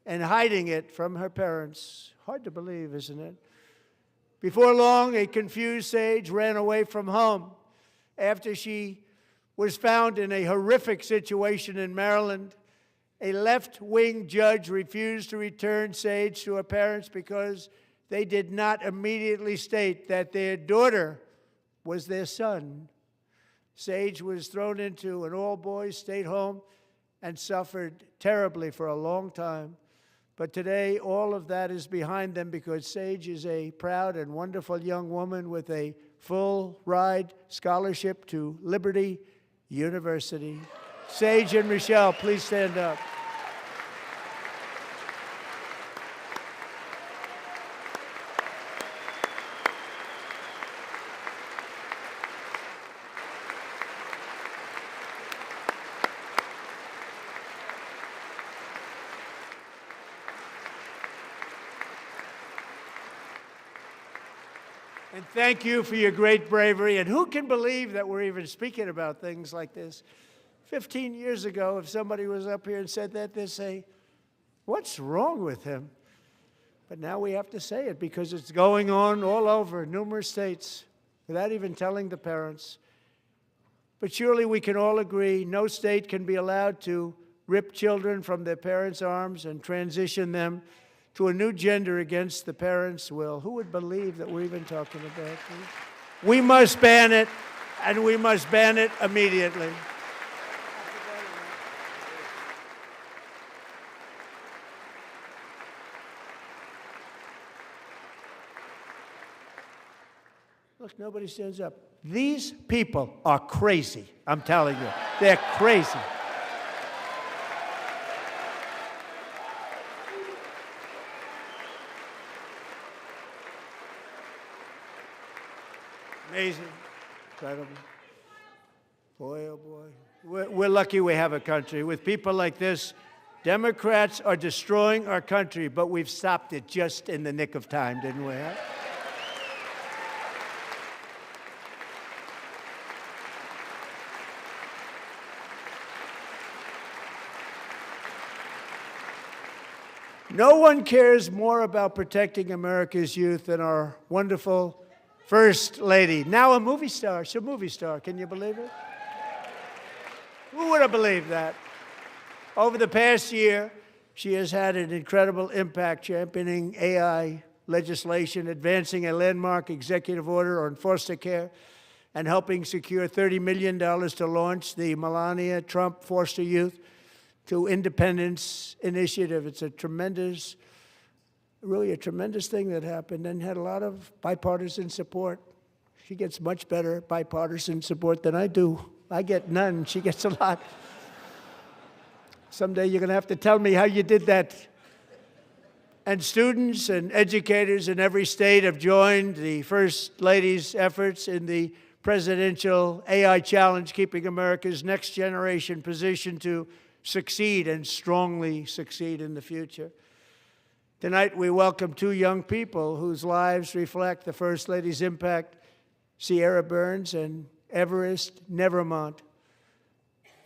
and hiding it from her parents. Hard to believe, isn't it? Before long, a confused Sage ran away from home after she was found in a horrific situation in Maryland A left-wing judge refused to return Sage to her parents because they did not immediately state that their daughter was their son. Sage was thrown into an all-boys state home and suffered terribly for a long time. But today, all of that is behind them because Sage is a proud and wonderful young woman with a full-ride scholarship to Liberty University. Sage and Michelle, please stand up. And thank you for your great bravery. And who can believe that we're even speaking about things like this? 15 years ago, if somebody was up here and said that, they'd say, what's wrong with him? But now we have to say it because it's going on all over numerous states without even telling the parents. But surely we can all agree no state can be allowed to rip children from their parents' arms and transition them to a new gender against the parents' will. Who would believe that we're even talking about this? We must ban it, and we must ban it immediately. Look, nobody stands up. These people are crazy, I'm telling you. They're crazy. Amazing. Incredible. Boy, oh boy. We're lucky we have a country. With people like this, Democrats are destroying our country, but we've stopped it just in the nick of time, didn't we? Huh? No one cares more about protecting America's youth than our wonderful First Lady, now a movie star. She's a movie star. Can you believe it? Who would have believed that? Over the past year, she has had an incredible impact championing AI legislation, advancing a landmark executive order on foster care, and helping secure $30 million to launch the Melania Trump Foster Youth to Independence Initiative. It's a tremendous really a tremendous thing that happened and had a lot of bipartisan support. She gets much better bipartisan support than I do. I get none. She gets a lot. Someday you're going to have to tell me how you did that. And students and educators in every state have joined the First Lady's efforts in the presidential AI challenge, keeping America's next generation positioned to succeed and strongly succeed in the future. Tonight, we welcome two young people whose lives reflect the First Lady's impact, Sierra Burns and Everest Nevermont.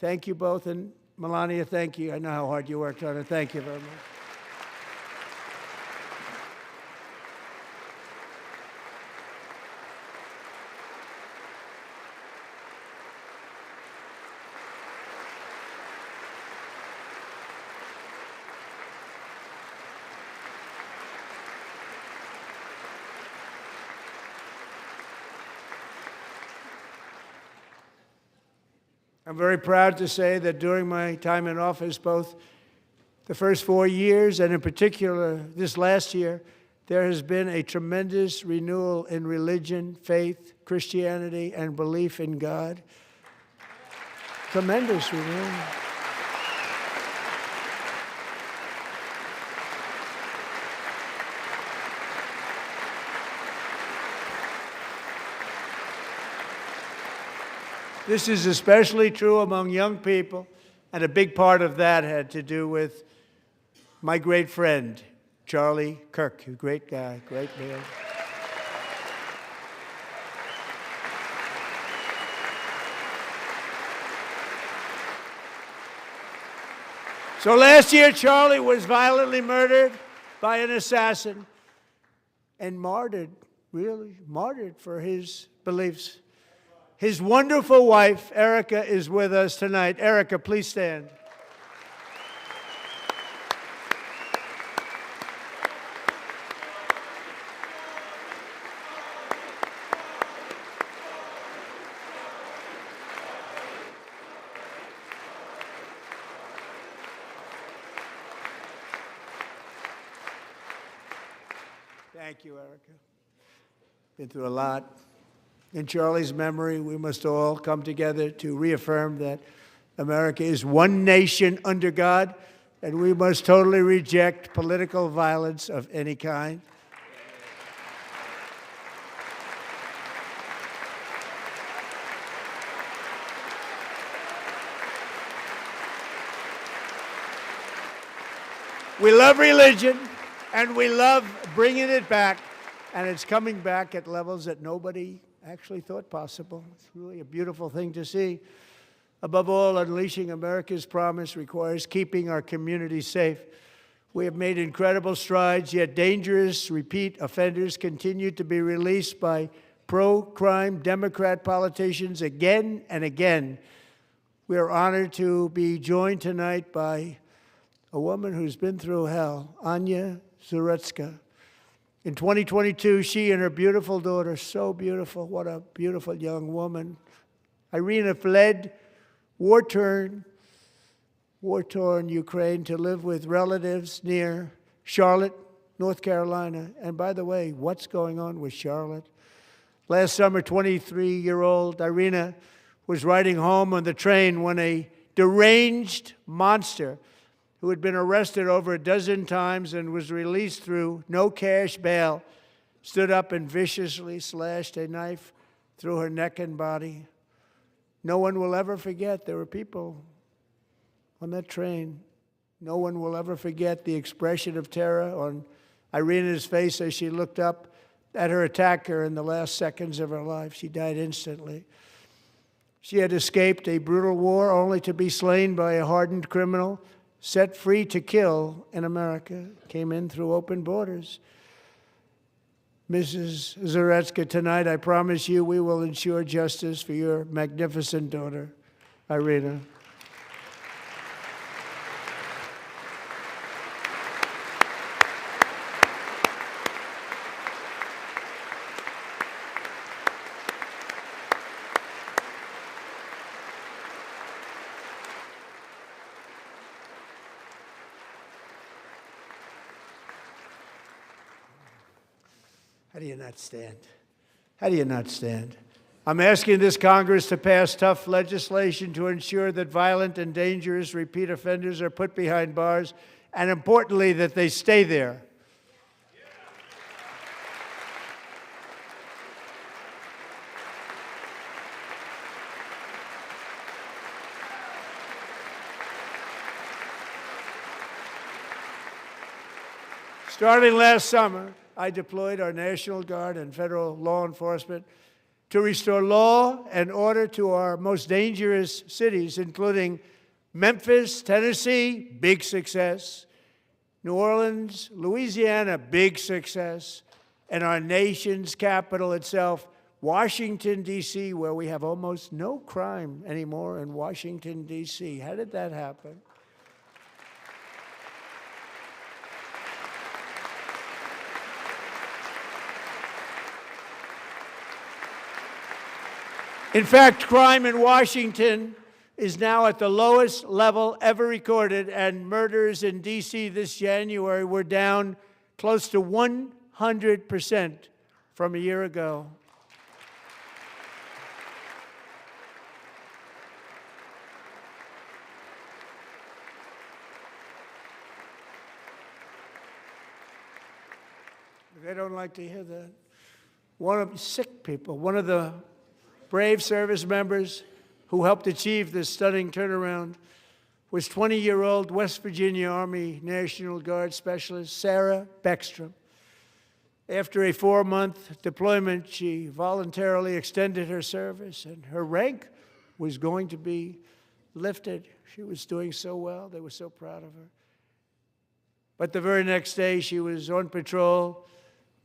Thank you both, and Melania, thank you. I know how hard you worked on it. Thank you very much. I'm very proud to say that during my time in office, both the first 4 years and in particular this last year, there has been a tremendous renewal in religion, faith, Christianity, and belief in God. Tremendous renewal. This is especially true among young people, and a big part of that had to do with my great friend, Charlie Kirk, a great guy, great man. So last year, Charlie was violently murdered by an assassin and martyred, really martyred for his beliefs. His wonderful wife, Erica, is with us tonight. Erica, please stand. Thank you, Erica. Been through a lot. In Charlie's memory, we must all come together to reaffirm that America is one nation under God, and we must totally reject political violence of any kind. We love religion, and we love bringing it back, and it's coming back at levels that nobody actually thought possible. It's really a beautiful thing to see. Above all, unleashing America's promise requires keeping our communities safe. We have made incredible strides, yet dangerous repeat offenders continue to be released by pro-crime Democrat politicians again and again. We are honored to be joined tonight by a woman who's been through hell, Anya Zarutska. In 2022, she and her beautiful daughter, so beautiful, what a beautiful young woman, Irina, fled war-torn Ukraine to live with relatives near Charlotte, North Carolina. And by the way, what's going on with Charlotte? Last summer, 23-year-old Irina was riding home on the train when a deranged monster who had been arrested over a dozen times and was released through no cash bail, stood up and viciously slashed a knife through her neck and body. No one will ever forget there were people on that train. No one will ever forget the expression of terror on Irina's face as she looked up at her attacker in the last seconds of her life. She died instantly. She had escaped a brutal war only to be slain by a hardened criminal set free to kill in America, came in through open borders. Mrs. Zarutska, tonight I promise you we will ensure justice for your magnificent daughter, Irina. How do you not stand? How do you not stand? I'm asking this Congress to pass tough legislation to ensure that violent and dangerous repeat offenders are put behind bars, and importantly, that they stay there. Starting last summer, I deployed our National Guard and federal law enforcement to restore law and order to our most dangerous cities, including Memphis, Tennessee, big success, New Orleans, Louisiana, big success, and our nation's capital itself, Washington, D.C., where we have almost no crime anymore in Washington, D.C. How did that happen? In fact, crime in Washington is now at the lowest level ever recorded, and murders in D.C. this January were down close to 100% from a year ago. They don't like to hear that. One of sick people, one of the brave service members who helped achieve this stunning turnaround was 20-year-old West Virginia Army National Guard Specialist Sarah Beckstrom. After a 4-month deployment, she voluntarily extended her service, and her rank was going to be lifted. She was doing so well. They were so proud of her. But the very next day, she was on patrol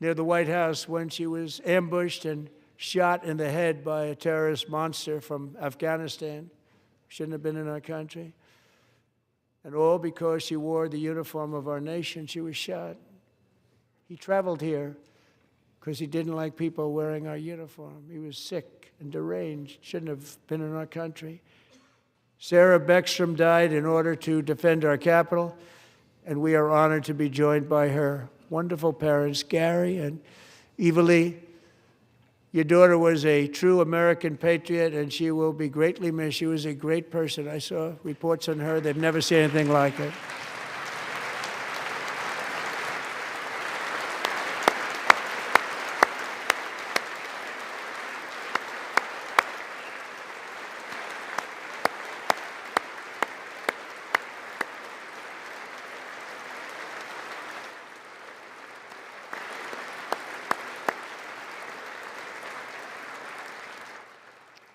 near the White House when she was ambushed and shot in the head by a terrorist monster from Afghanistan. Shouldn't have been in our country. And all because she wore the uniform of our nation, she was shot. He traveled here because he didn't like people wearing our uniform. He was sick and deranged, shouldn't have been in our country. Sarah Beckstrom died in order to defend our capital, and we are honored to be joined by her wonderful parents, Gary and Eva Lee. Your daughter was a true American patriot, and she will be greatly missed. She was a great person. I saw reports on her. They've never seen anything like it.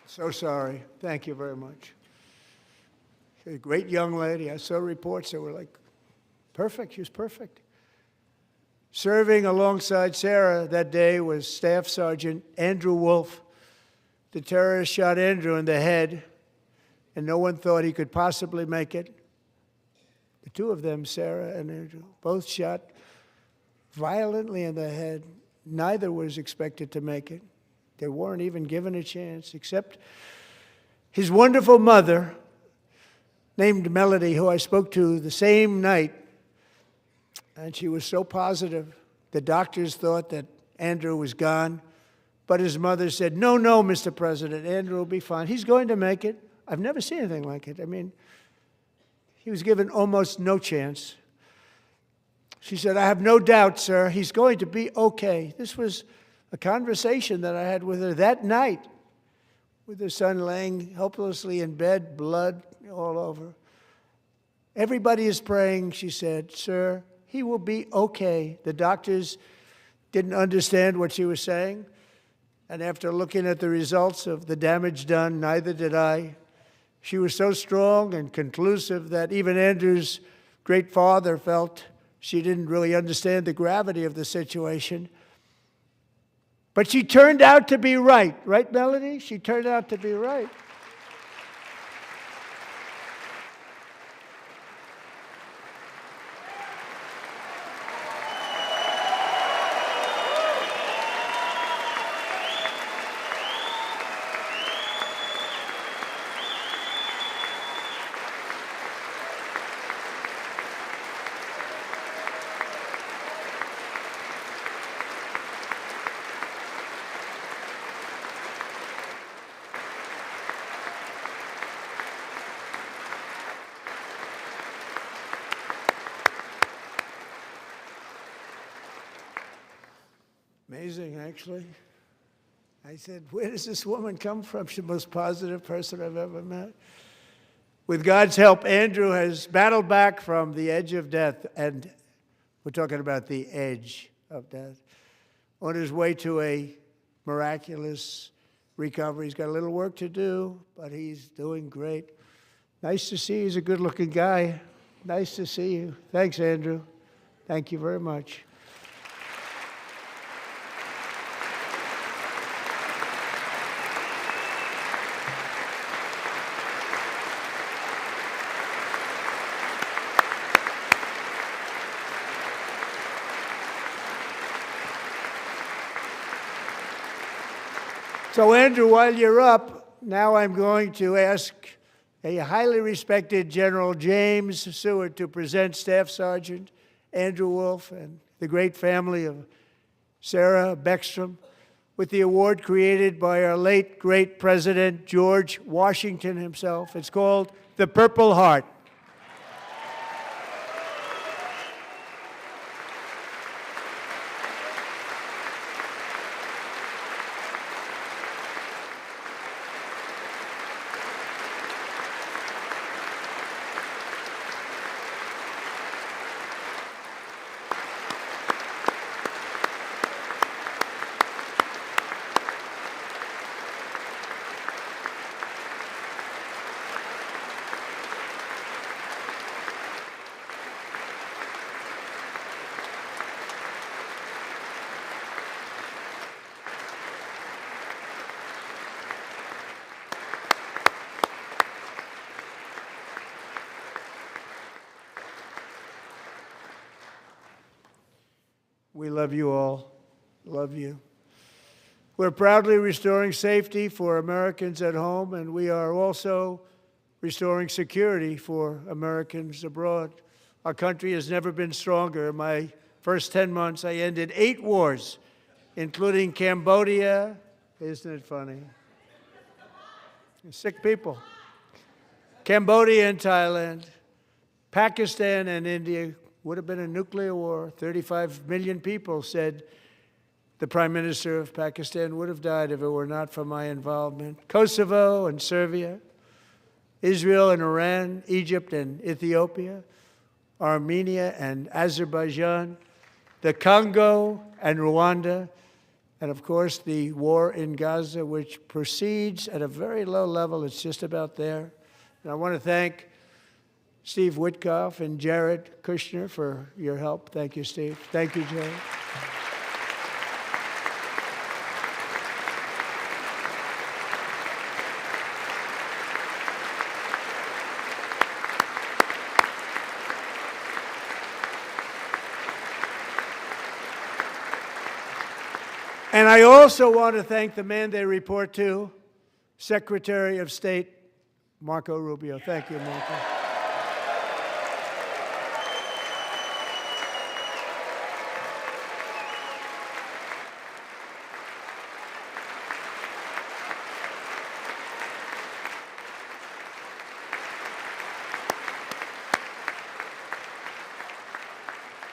So sorry. Thank you very much. She's a great young lady. I saw reports that were like perfect. She was perfect. Serving alongside Sarah that day was Staff Sergeant Andrew Wolf. The terrorist shot Andrew in the head, and no one thought he could possibly make it. The two of them, Sarah and Andrew, both shot violently in the head. Neither was expected to make it. They weren't even given a chance, except his wonderful mother, named Melody, who I spoke to the same night. And she was so positive. The doctors thought that Andrew was gone. But his mother said, no, Mr. President, Andrew will be fine. He's going to make it. I've never seen anything like it. I mean, he was given almost no chance. She said, I have no doubt, sir, he's going to be okay. This was a conversation that I had with her that night, with her son laying helplessly in bed, blood all over. Everybody is praying, she said, sir, he will be okay. The doctors didn't understand what she was saying, and after looking at the results of the damage done, neither did I. She was so strong and conclusive that even Andrew's great father felt she didn't really understand the gravity of the situation. But she turned out to be right. Right, Melody? She turned out to be right. Amazing, actually. I said, where does this woman come from? She's the most positive person I've ever met. With God's help, Andrew has battled back from the edge of death, and we're talking about the edge of death, on his way to a miraculous recovery. He's got a little work to do, but he's doing great. Nice to see you. He's a good-looking guy. Nice to see you. Thanks, Andrew. Thank you very much. So, Andrew, while you're up, now I'm going to ask a highly respected General James Seward to present Staff Sergeant Andrew Wolf and the great family of Sarah Beckstrom with the award created by our late, great President George Washington himself. It's called the Purple Heart. We love you all. Love you. We're proudly restoring safety for Americans at home, and we are also restoring security for Americans abroad. Our country has never been stronger. My first 10 months, I ended 8 wars, including Cambodia. Isn't it funny? Sick people. Cambodia and Thailand, Pakistan and India. Would have been a nuclear war. 35 million people said the Prime Minister of Pakistan would have died if it were not for my involvement. Kosovo and Serbia, Israel and Iran, Egypt and Ethiopia, Armenia and Azerbaijan, the Congo and Rwanda, and of course the war in Gaza, which proceeds at a very low level. It's just about there. And I want to thank Steve Witkoff and Jared Kushner for your help. Thank you, Steve. Thank you, Jared. And I also want to thank the man they report to, Secretary of State Marco Rubio. Thank you, Marco.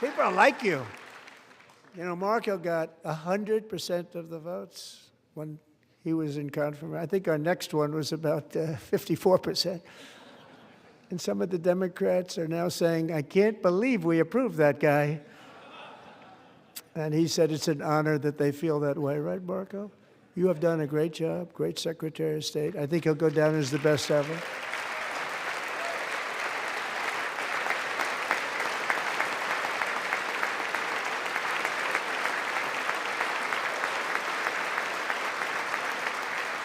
People are like you. You know, Marco got 100% of the votes when he was in confirmation. I think our next one was about 54%. And some of the Democrats are now saying, I can't believe we approved that guy. And he said it's an honor that they feel that way, right, Marco? You have done a great job, great Secretary of State. I think he'll go down as the best ever.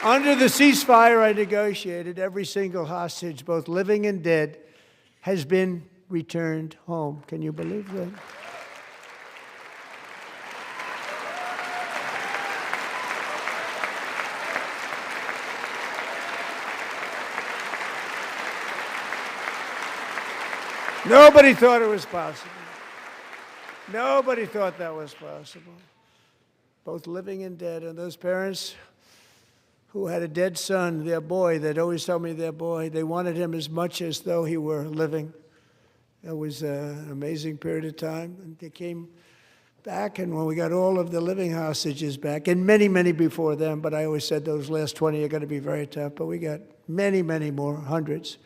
Under the ceasefire I negotiated, every single hostage, both living and dead, has been returned home. Can you believe that? Nobody thought it was possible. Nobody thought that was possible. Both living and dead. And those parents who had a dead son, their boy, they'd always tell me their boy, they wanted him as much as though he were living. It was an amazing period of time. And they came back, and when we got all of the living hostages back, and many, many before them, but I always said those last 20 are going to be very tough, but we got many, many more, hundreds.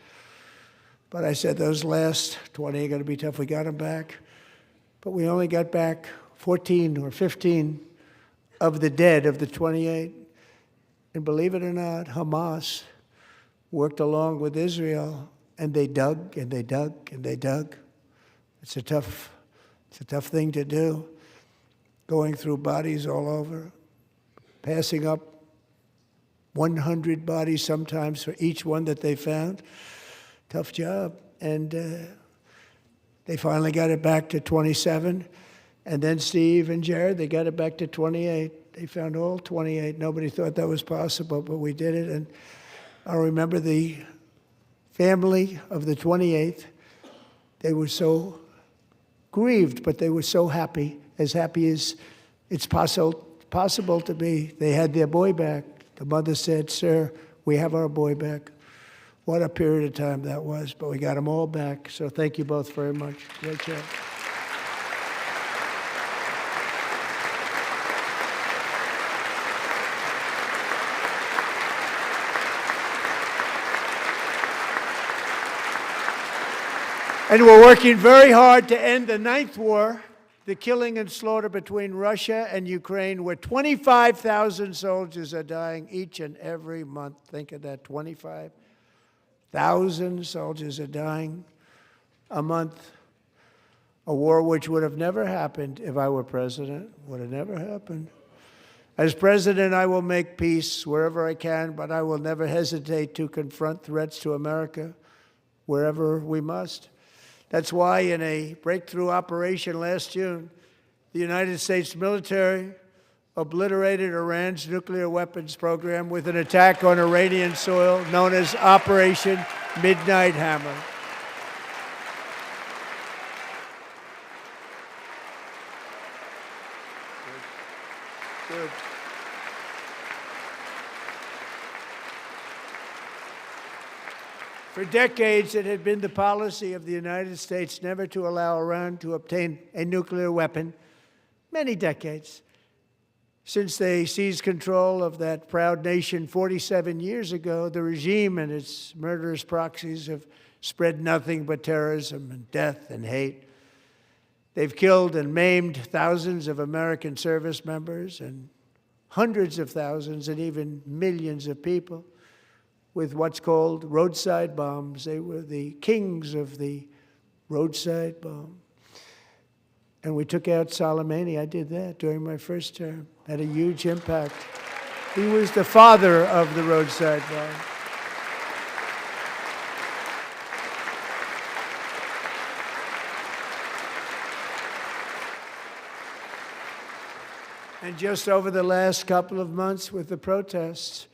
But I said those last 20 are going to be tough. We got them back. But we only got back 14 or 15 of the dead of the 28. And believe it or not, Hamas worked along with Israel, and they dug and they dug and they dug. It's a tough thing to do, going through bodies all over, passing up 100 bodies sometimes for each one that they found. Tough job. And they finally got it back to 27. And then Steve and Jared, they got it back to 28. They found all 28. Nobody thought that was possible, but we did it. And I remember the family of the 28th. They were so grieved, but they were so happy as it's possible to be. They had their boy back. The mother said, "Sir, we have our boy back." What a period of time that was, but we got them all back. So thank you both very much. Great job. And we're working very hard to end the 9th war, the killing and slaughter between Russia and Ukraine, where 25,000 soldiers are dying each and every month. Think of that, 25,000 soldiers are dying a month. A war which would have never happened if I were president, would have never happened. As president, I will make peace wherever I can, but I will never hesitate to confront threats to America wherever we must. That's why in a breakthrough operation last June, the United States military obliterated Iran's nuclear weapons program with an attack on Iranian soil known as Operation Midnight Hammer. Good. For decades, it had been the policy of the United States never to allow Iran to obtain a nuclear weapon. Many decades. Since they seized control of that proud nation 47 years ago, the regime and its murderous proxies have spread nothing but terrorism and death and hate. They've killed and maimed thousands of American service members and hundreds of thousands and even millions of people with what's called roadside bombs. They were the kings of the roadside bomb. And we took out Soleimani. I did that during my first term. Had a huge impact. He was the father of the roadside bomb. And just over the last couple of months with the protests,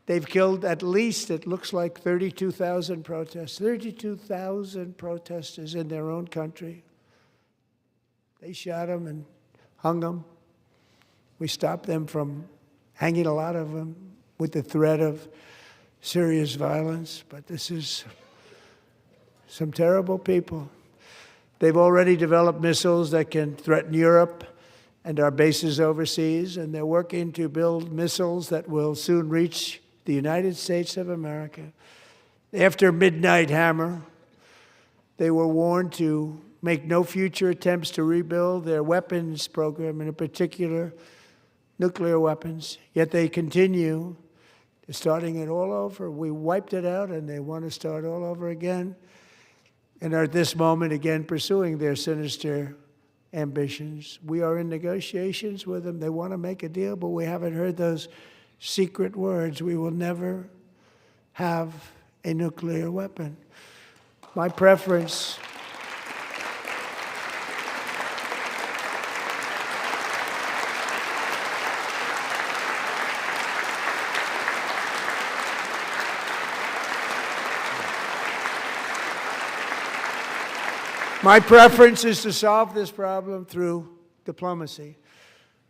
they've killed at least, it looks like, 32,000 protesters. 32,000 protesters in their own country. They shot them and hung them. We stopped them from hanging a lot of them with the threat of serious violence. But this is some terrible people. They've already developed missiles that can threaten Europe and our bases overseas, and they're working to build missiles that will soon reach the United States of America. After Midnight Hammer, they were warned to make no future attempts to rebuild their weapons program, and in particular, nuclear weapons. Yet they continue. They're starting it all over. We wiped it out, and they want to start all over again, and are at this moment again pursuing their sinister ambitions. We are in negotiations with them. They want to make a deal, but we haven't heard those secret words. We will never have a nuclear weapon. My preference is to solve this problem through diplomacy.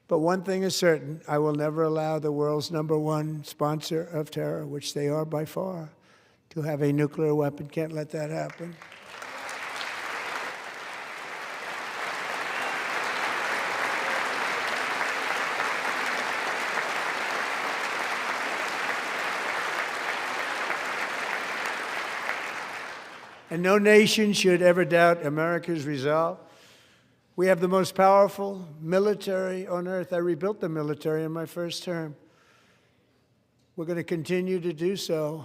But one thing is certain, I will never allow the world's #1 sponsor of terror, which they are by far, to have a nuclear weapon. Can't let that happen. And no nation should ever doubt America's resolve. We have the most powerful military on earth. I rebuilt the military in my first term. We're going to continue to do so.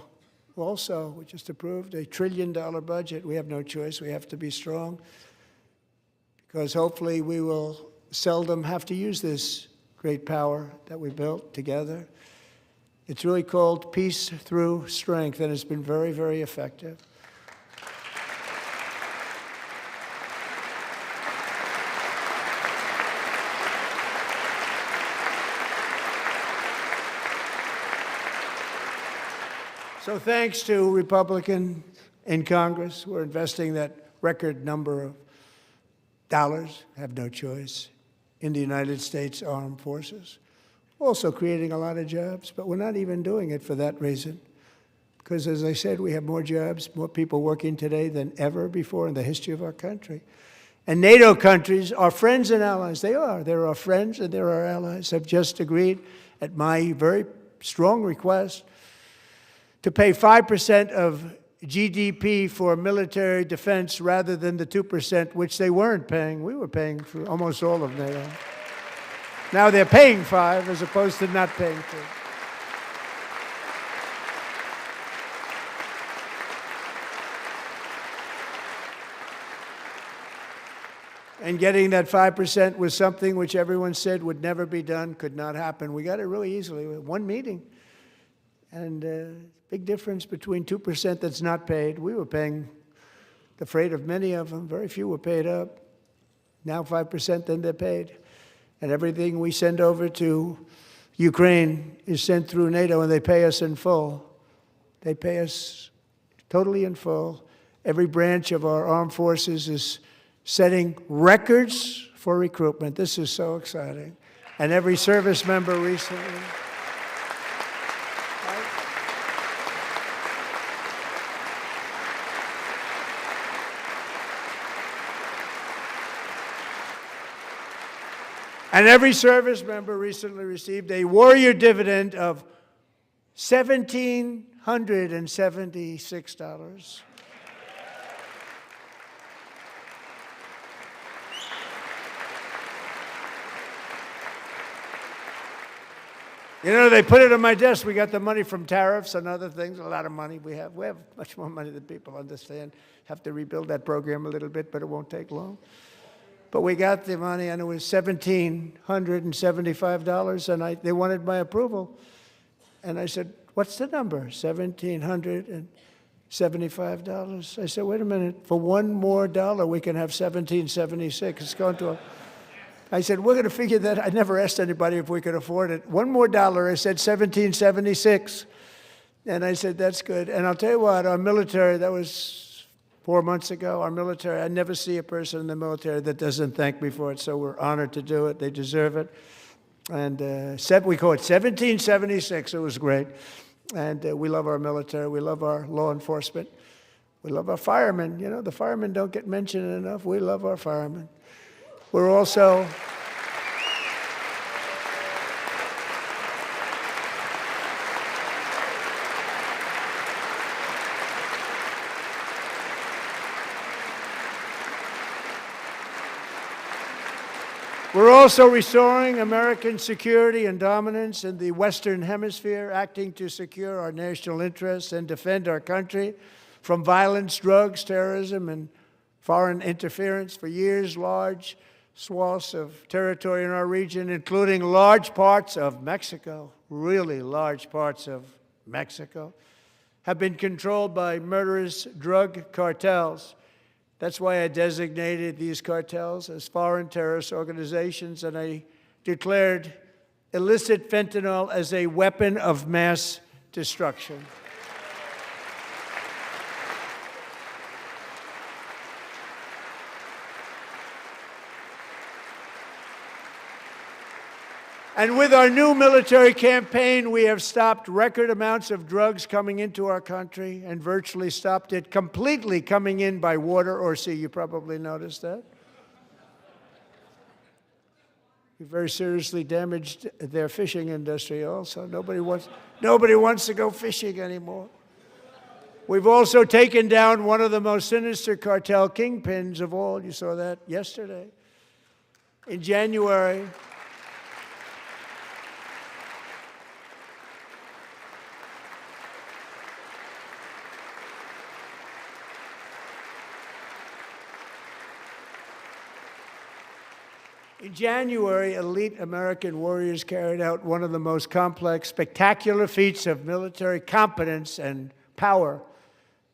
Also, we just approved a $1 trillion budget. We have no choice. We have to be strong, because hopefully we will seldom have to use this great power that we built together. It's really called Peace Through Strength, and it's been very, very effective. So thanks to Republicans in Congress, we're investing that record number of dollars, have no choice, in the United States Armed Forces. Also creating a lot of jobs, but we're not even doing it for that reason. Because as I said, we have more jobs, more people working today than ever before in the history of our country. And NATO countries are friends and allies. They are. They're our friends and they're our allies. Have just agreed, at my very strong request, to pay 5% of GDP for military defense rather than the 2%, which they weren't paying. We were paying for almost all of NATO. Now they're paying 5 as opposed to not paying 2. And getting that 5% was something which everyone said would never be done, could not happen. We got it really easily. One meeting. And big difference between 2% that's not paid. We were paying the freight of many of them. Very few were paid up. Now 5%, then they're paid. And everything we send over to Ukraine is sent through NATO, and they pay us in full. They pay us totally in full. Every branch of our armed forces is setting records for recruitment. This is so exciting. And every service member recently. And every service member recently received a warrior dividend of $1,776. You know, they put it on my desk. We got the money from tariffs and other things, a lot of money we have. We have much more money than people understand. Have to rebuild that program a little bit, but it won't take long. But we got the money, and it was $1,775, and they wanted my approval. And I said, what's the number? $1,775. I said, wait a minute. For one more dollar, we can have $1,776. It's going to I said, we're going to figure that. I never asked anybody if we could afford it. One more dollar, I said $1,776. And I said, that's good. And I'll tell you what, our military, that was 4 months ago, our military, I never see a person in the military that doesn't thank me for it, so we're honored to do it. They deserve it. And we call it 1776. It was great. And we love our military. We love our law enforcement. We love our firemen. You know, the firemen don't get mentioned enough. We love our firemen. We're also restoring American security and dominance in the Western Hemisphere, acting to secure our national interests and defend our country from violence, drugs, terrorism, and foreign interference. For years, large swaths of territory in our region, including large parts of Mexico, really large parts of Mexico, have been controlled by murderous drug cartels. That's why I designated these cartels as foreign terrorist organizations, and I declared illicit fentanyl as a weapon of mass destruction. And with our new military campaign, we have stopped record amounts of drugs coming into our country and virtually stopped it completely coming in by water or sea. You probably noticed that. We very seriously damaged their fishing industry also. Nobody wants to go fishing anymore. We've also taken down one of the most sinister cartel kingpins of all. You saw that yesterday. In January, elite American warriors carried out one of the most complex, spectacular feats of military competence and power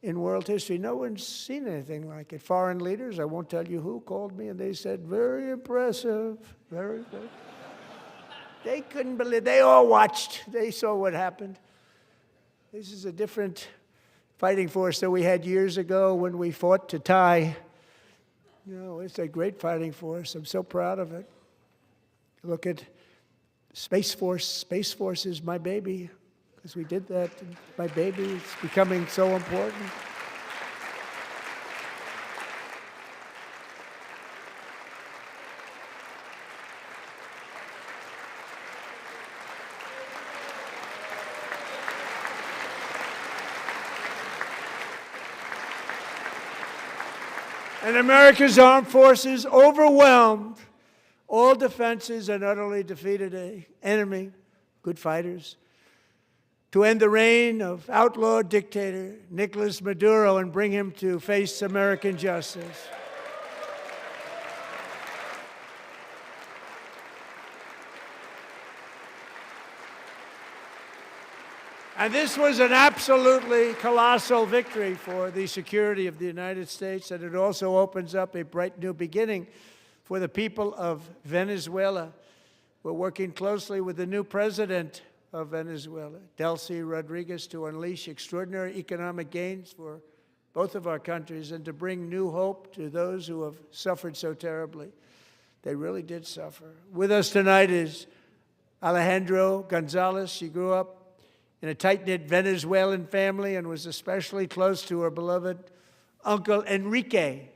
in world history. No one's seen anything like it. Foreign leaders, I won't tell you who, called me and they said, very impressive, very good. They couldn't believe, they all watched. They saw what happened. This is a different fighting force that we had years ago when we fought to tie. You know, it's a great fighting force. I'm so proud of it. Look at Space Force. Space Force is my baby, because we did that. My baby is becoming so important. And America's armed forces overwhelmed all defenses and utterly defeated an enemy, good fighters, to end the reign of outlaw dictator Nicolas Maduro and bring him to face American justice. And this was an absolutely colossal victory for the security of the United States, and it also opens up a bright new beginning for the people of Venezuela. We're working closely with the new president of Venezuela, Delcy Rodriguez, to unleash extraordinary economic gains for both of our countries and to bring new hope to those who have suffered so terribly. They really did suffer. With us tonight is Alejandro Gonzalez. She grew up in a tight-knit Venezuelan family and was especially close to her beloved uncle Enrique.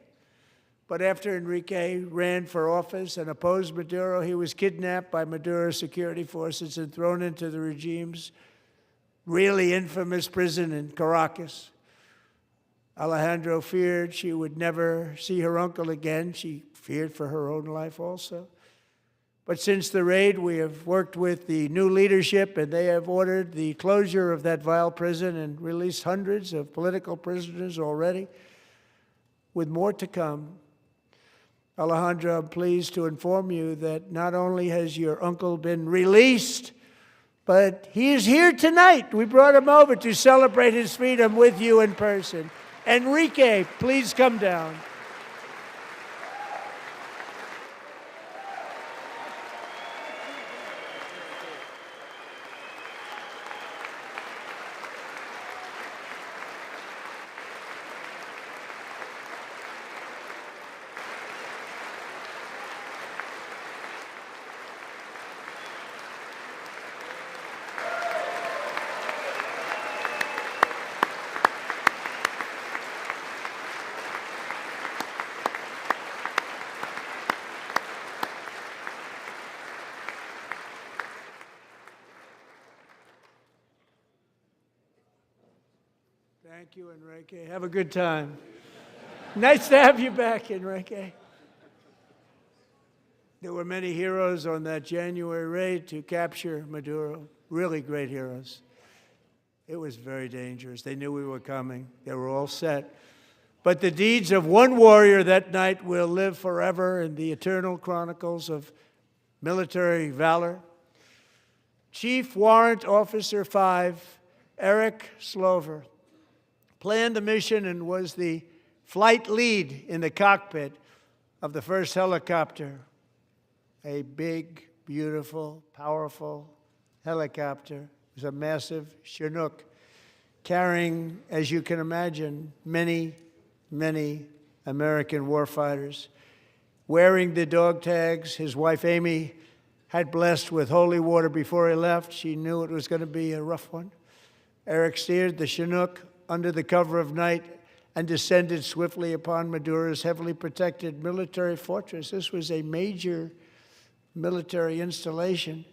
But after Enrique ran for office and opposed Maduro, he was kidnapped by Maduro's security forces and thrown into the regime's really infamous prison in Caracas. Alejandro feared she would never see her uncle again. She feared for her own life also. But since the raid, we have worked with the new leadership, and they have ordered the closure of that vile prison and released hundreds of political prisoners already, with more to come. Alejandro, I'm pleased to inform you that not only has your uncle been released, but he is here tonight. We brought him over to celebrate his freedom with you in person. Enrique, please come down. Thank you, Enrique. Have a good time. Nice to have you back, Enrique. There were many heroes on that January raid to capture Maduro, really great heroes. It was very dangerous. They knew we were coming. They were all set. But the deeds of one warrior that night will live forever in the eternal chronicles of military valor. Chief Warrant Officer 5, Eric Slover, planned the mission and was the flight lead in the cockpit of the first helicopter, a big, beautiful, powerful helicopter. It was a massive Chinook carrying, as you can imagine, many, many American warfighters. Wearing the dog tags his wife Amy had blessed with holy water before he left. She knew it was going to be a rough one. Eric steered the Chinook under the cover of night and descended swiftly upon Maduro's heavily protected military fortress. This was a major military installation,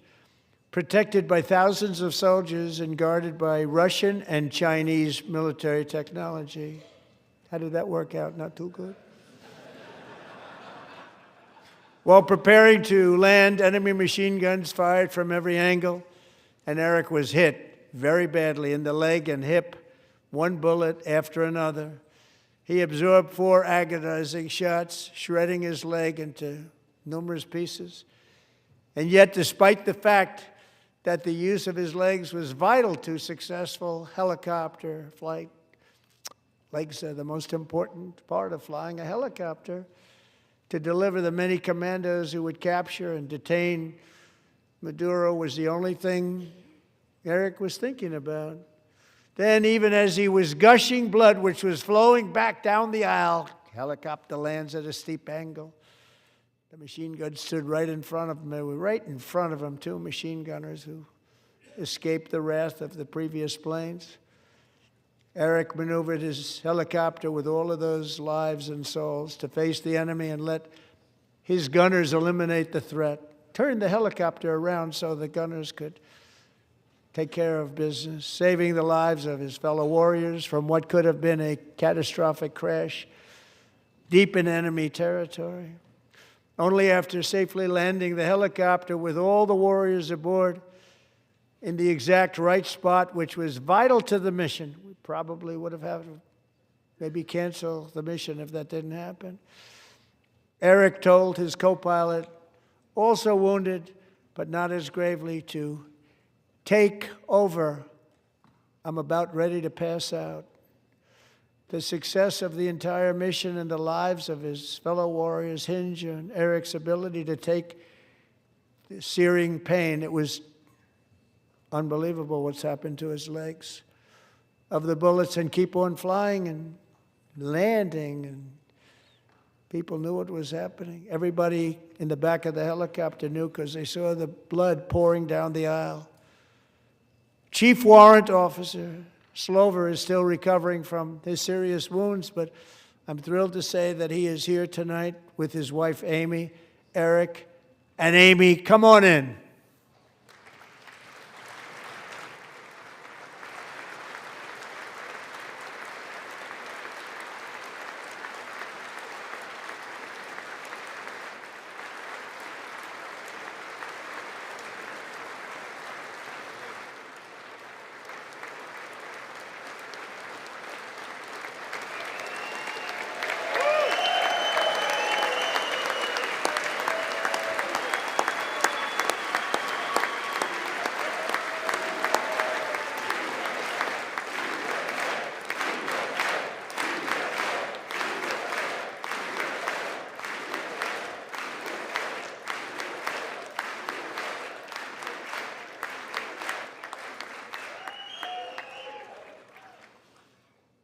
protected by thousands of soldiers and guarded by Russian and Chinese military technology. How did that work out? Not too good. While preparing to land, enemy machine guns fired from every angle, and Eric was hit very badly in the leg and hip, one bullet after another. He absorbed 4 agonizing shots, shredding his leg into numerous pieces. And yet, despite the fact that the use of his legs was vital to successful helicopter flight, legs are the most important part of flying a helicopter, to deliver the many commandos who would capture and detain Maduro was the only thing Eric was thinking about. Then, even as he was gushing blood, which was flowing back down the aisle, helicopter lands at a steep angle. The machine guns stood right in front of him. They were right in front of him, 2 machine gunners who escaped the wrath of the previous planes. Eric maneuvered his helicopter with all of those lives and souls to face the enemy and let his gunners eliminate the threat. Turned the helicopter around so the gunners could take care of business, saving the lives of his fellow warriors from what could have been a catastrophic crash deep in enemy territory. Only after safely landing the helicopter with all the warriors aboard in the exact right spot, which was vital to the mission. We probably would have had to maybe cancel the mission if that didn't happen. Eric told his co-pilot, also wounded, but not as gravely, to take over. I'm about ready to pass out. The success of the entire mission and the lives of his fellow warriors hinge on Eric's ability to take the searing pain. It was unbelievable what's happened to his legs of the bullets and keep on flying and landing and People knew what was happening. Everybody in the back of the helicopter knew because they saw the blood pouring down the aisle. Chief Warrant Officer Slover is still recovering from his serious wounds, but I'm thrilled to say that he is here tonight with his wife, Amy. Eric and Amy, come on in.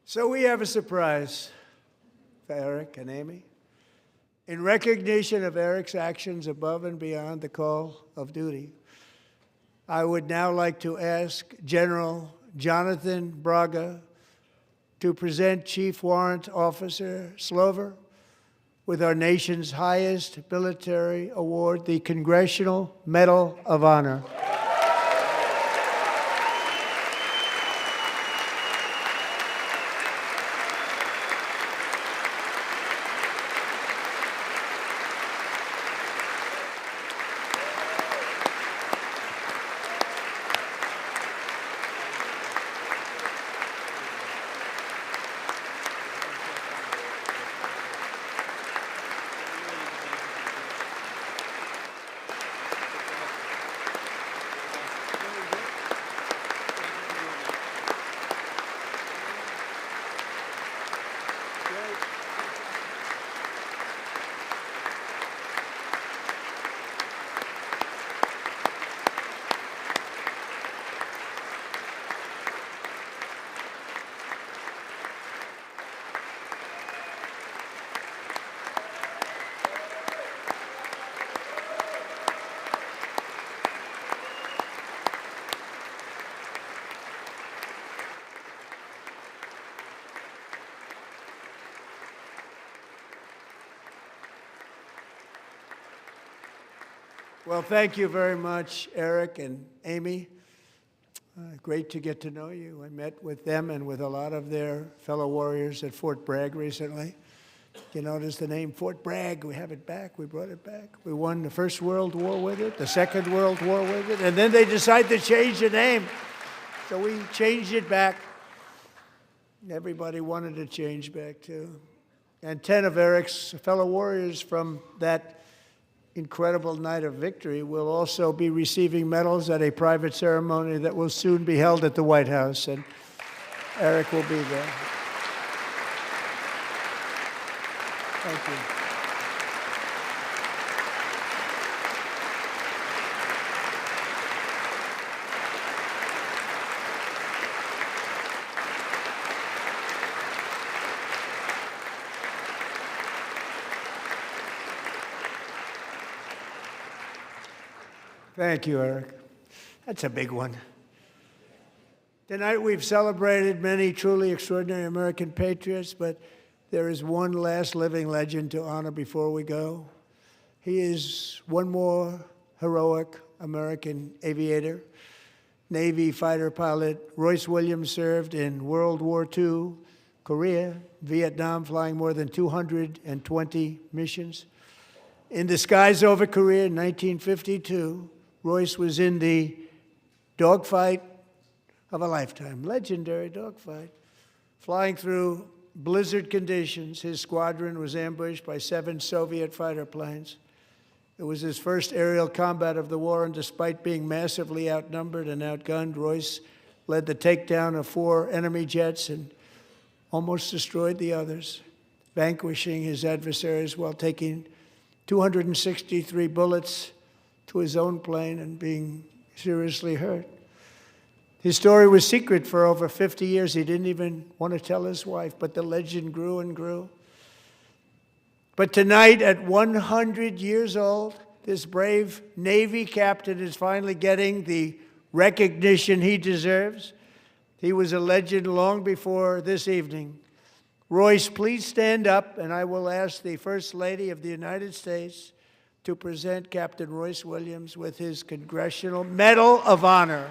So we have a surprise for Eric and Amy. In recognition of Eric's actions above and beyond the call of duty, I would now like to ask General Jonathan Braga to present Chief Warrant Officer Slover with our nation's highest military award, the Congressional Medal of Honor. Well, thank you very much, Eric and Amy. Great to get to know you. I met with them and with a lot of their fellow warriors at Fort Bragg recently. You notice the name Fort Bragg, we have it back, we brought it back. We won the First World War with it, the Second World War with it, and then they decided to change the name. So we changed it back. Everybody wanted to change back too. And 10 of Eric's fellow warriors from that incredible night of victory will also be receiving medals at a private ceremony that will soon be held at the White House, and Eric will be there. Thank you. Thank you, Eric. That's a big one. Tonight we've celebrated many truly extraordinary American patriots, but there is one last living legend to honor before we go. He is one more heroic American aviator, Navy fighter pilot. Royce Williams served in World War II, Korea, Vietnam, flying more than 220 missions. In the skies over Korea in 1952, Royce was in the dogfight of a lifetime, legendary dogfight. Flying through blizzard conditions, his squadron was ambushed by 7 Soviet fighter planes. It was his first aerial combat of the war, and despite being massively outnumbered and outgunned, Royce led the takedown of 4 enemy jets and almost destroyed the others, vanquishing his adversaries while taking 263 bullets to his own plane and being seriously hurt. His story was secret for over 50 years. He didn't even want to tell his wife, but the legend grew and grew. But tonight, at 100 years old, this brave Navy captain is finally getting the recognition he deserves. He was a legend long before this evening. Royce, please stand up, and I will ask the First Lady of the United States to present Captain Royce Williams with his Congressional Medal of Honor.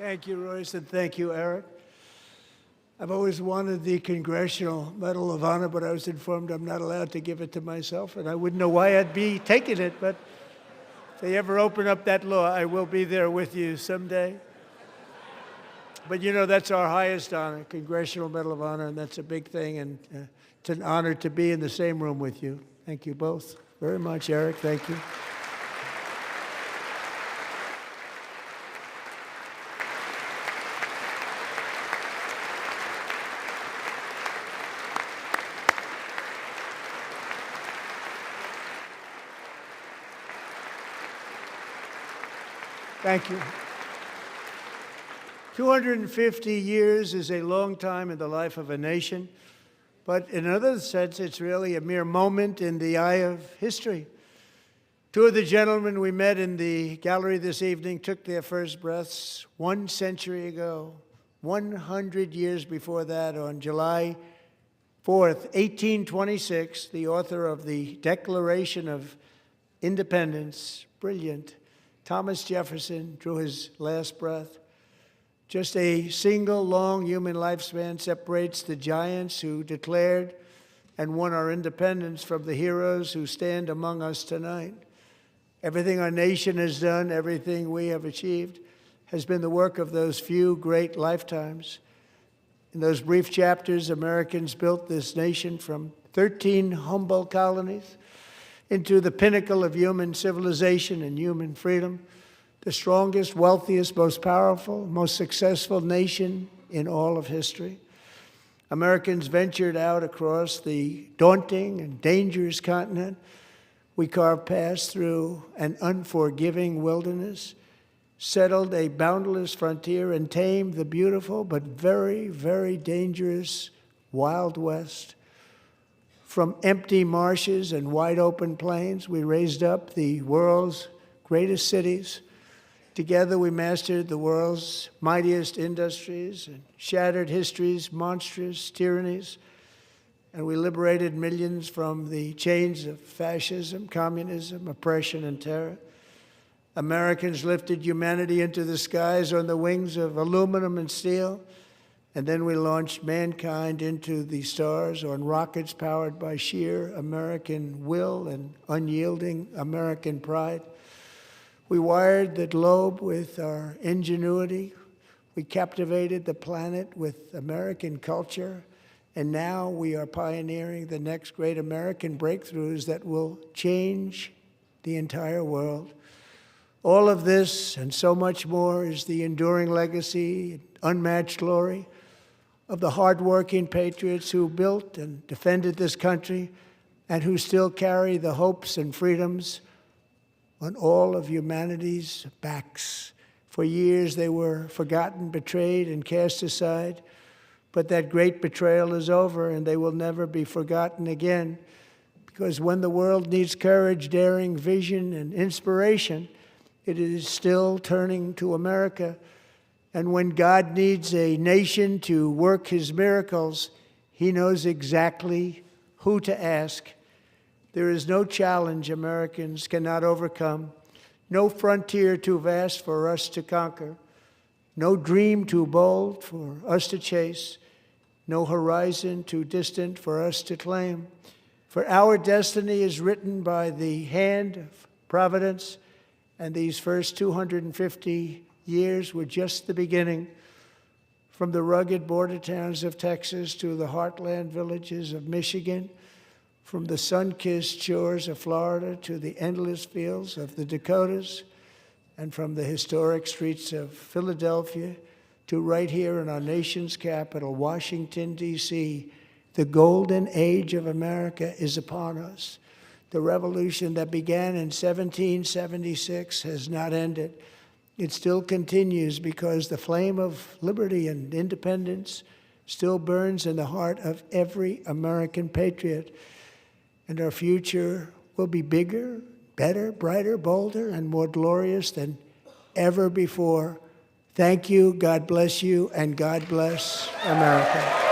Thank you, Royce, and thank you, Eric. I've always wanted the Congressional Medal of Honor, but I was informed I'm not allowed to give it to myself, and I wouldn't know why I'd be taking it, but if they ever open up that law, I will be there with you someday. But you know, that's our highest honor, Congressional Medal of Honor, and that's a big thing, and it's an honor to be in the same room with you. Thank you both very much, Eric. Thank you. Thank you. 250 years is a long time in the life of a nation, but in another sense, it's really a mere moment in the eye of history. Two of the gentlemen we met in the gallery this evening took their first breaths 1 century ago, 100 years before that, on July 4th, 1826, the author of the Declaration of Independence, brilliant, Thomas Jefferson, drew his last breath. Just a single long human lifespan separates the giants who declared and won our independence from the heroes who stand among us tonight. Everything our nation has done, everything we have achieved, has been the work of those few great lifetimes. In those brief chapters, Americans built this nation from 13 humble colonies into the pinnacle of human civilization and human freedom, the strongest, wealthiest, most powerful, most successful nation in all of history. Americans ventured out across the daunting and dangerous continent. We carved paths through an unforgiving wilderness, settled a boundless frontier, and tamed the beautiful but very, very dangerous Wild West. From empty marshes and wide open plains, we raised up the world's greatest cities. Together, we mastered the world's mightiest industries and shattered history's monstrous tyrannies. And we liberated millions from the chains of fascism, communism, oppression, and terror. Americans lifted humanity into the skies on the wings of aluminum and steel, and then we launched mankind into the stars on rockets powered by sheer American will and unyielding American pride. We wired the globe with our ingenuity. We captivated the planet with American culture. And now we are pioneering the next great American breakthroughs that will change the entire world. All of this and so much more is the enduring legacy, unmatched glory of the hardworking patriots who built and defended this country and who still carry the hopes and freedoms on all of humanity's backs. For years they were forgotten, betrayed, and cast aside. But that great betrayal is over, and they will never be forgotten again. Because when the world needs courage, daring, vision, and inspiration, it is still turning to America. And when God needs a nation to work his miracles, he knows exactly who to ask. There is no challenge Americans cannot overcome, no frontier too vast for us to conquer, no dream too bold for us to chase, no horizon too distant for us to claim. For our destiny is written by the hand of providence, and these first 250 years were just the beginning. From the rugged border towns of Texas to the heartland villages of Michigan, from the sun-kissed shores of Florida to the endless fields of the Dakotas, and from the historic streets of Philadelphia to right here in our nation's capital, Washington, D.C., the golden age of America is upon us. The revolution that began in 1776 has not ended. It still continues because the flame of liberty and independence still burns in the heart of every American patriot. And our future will be bigger, better, brighter, bolder, and more glorious than ever before. Thank you, God bless you, and God bless America.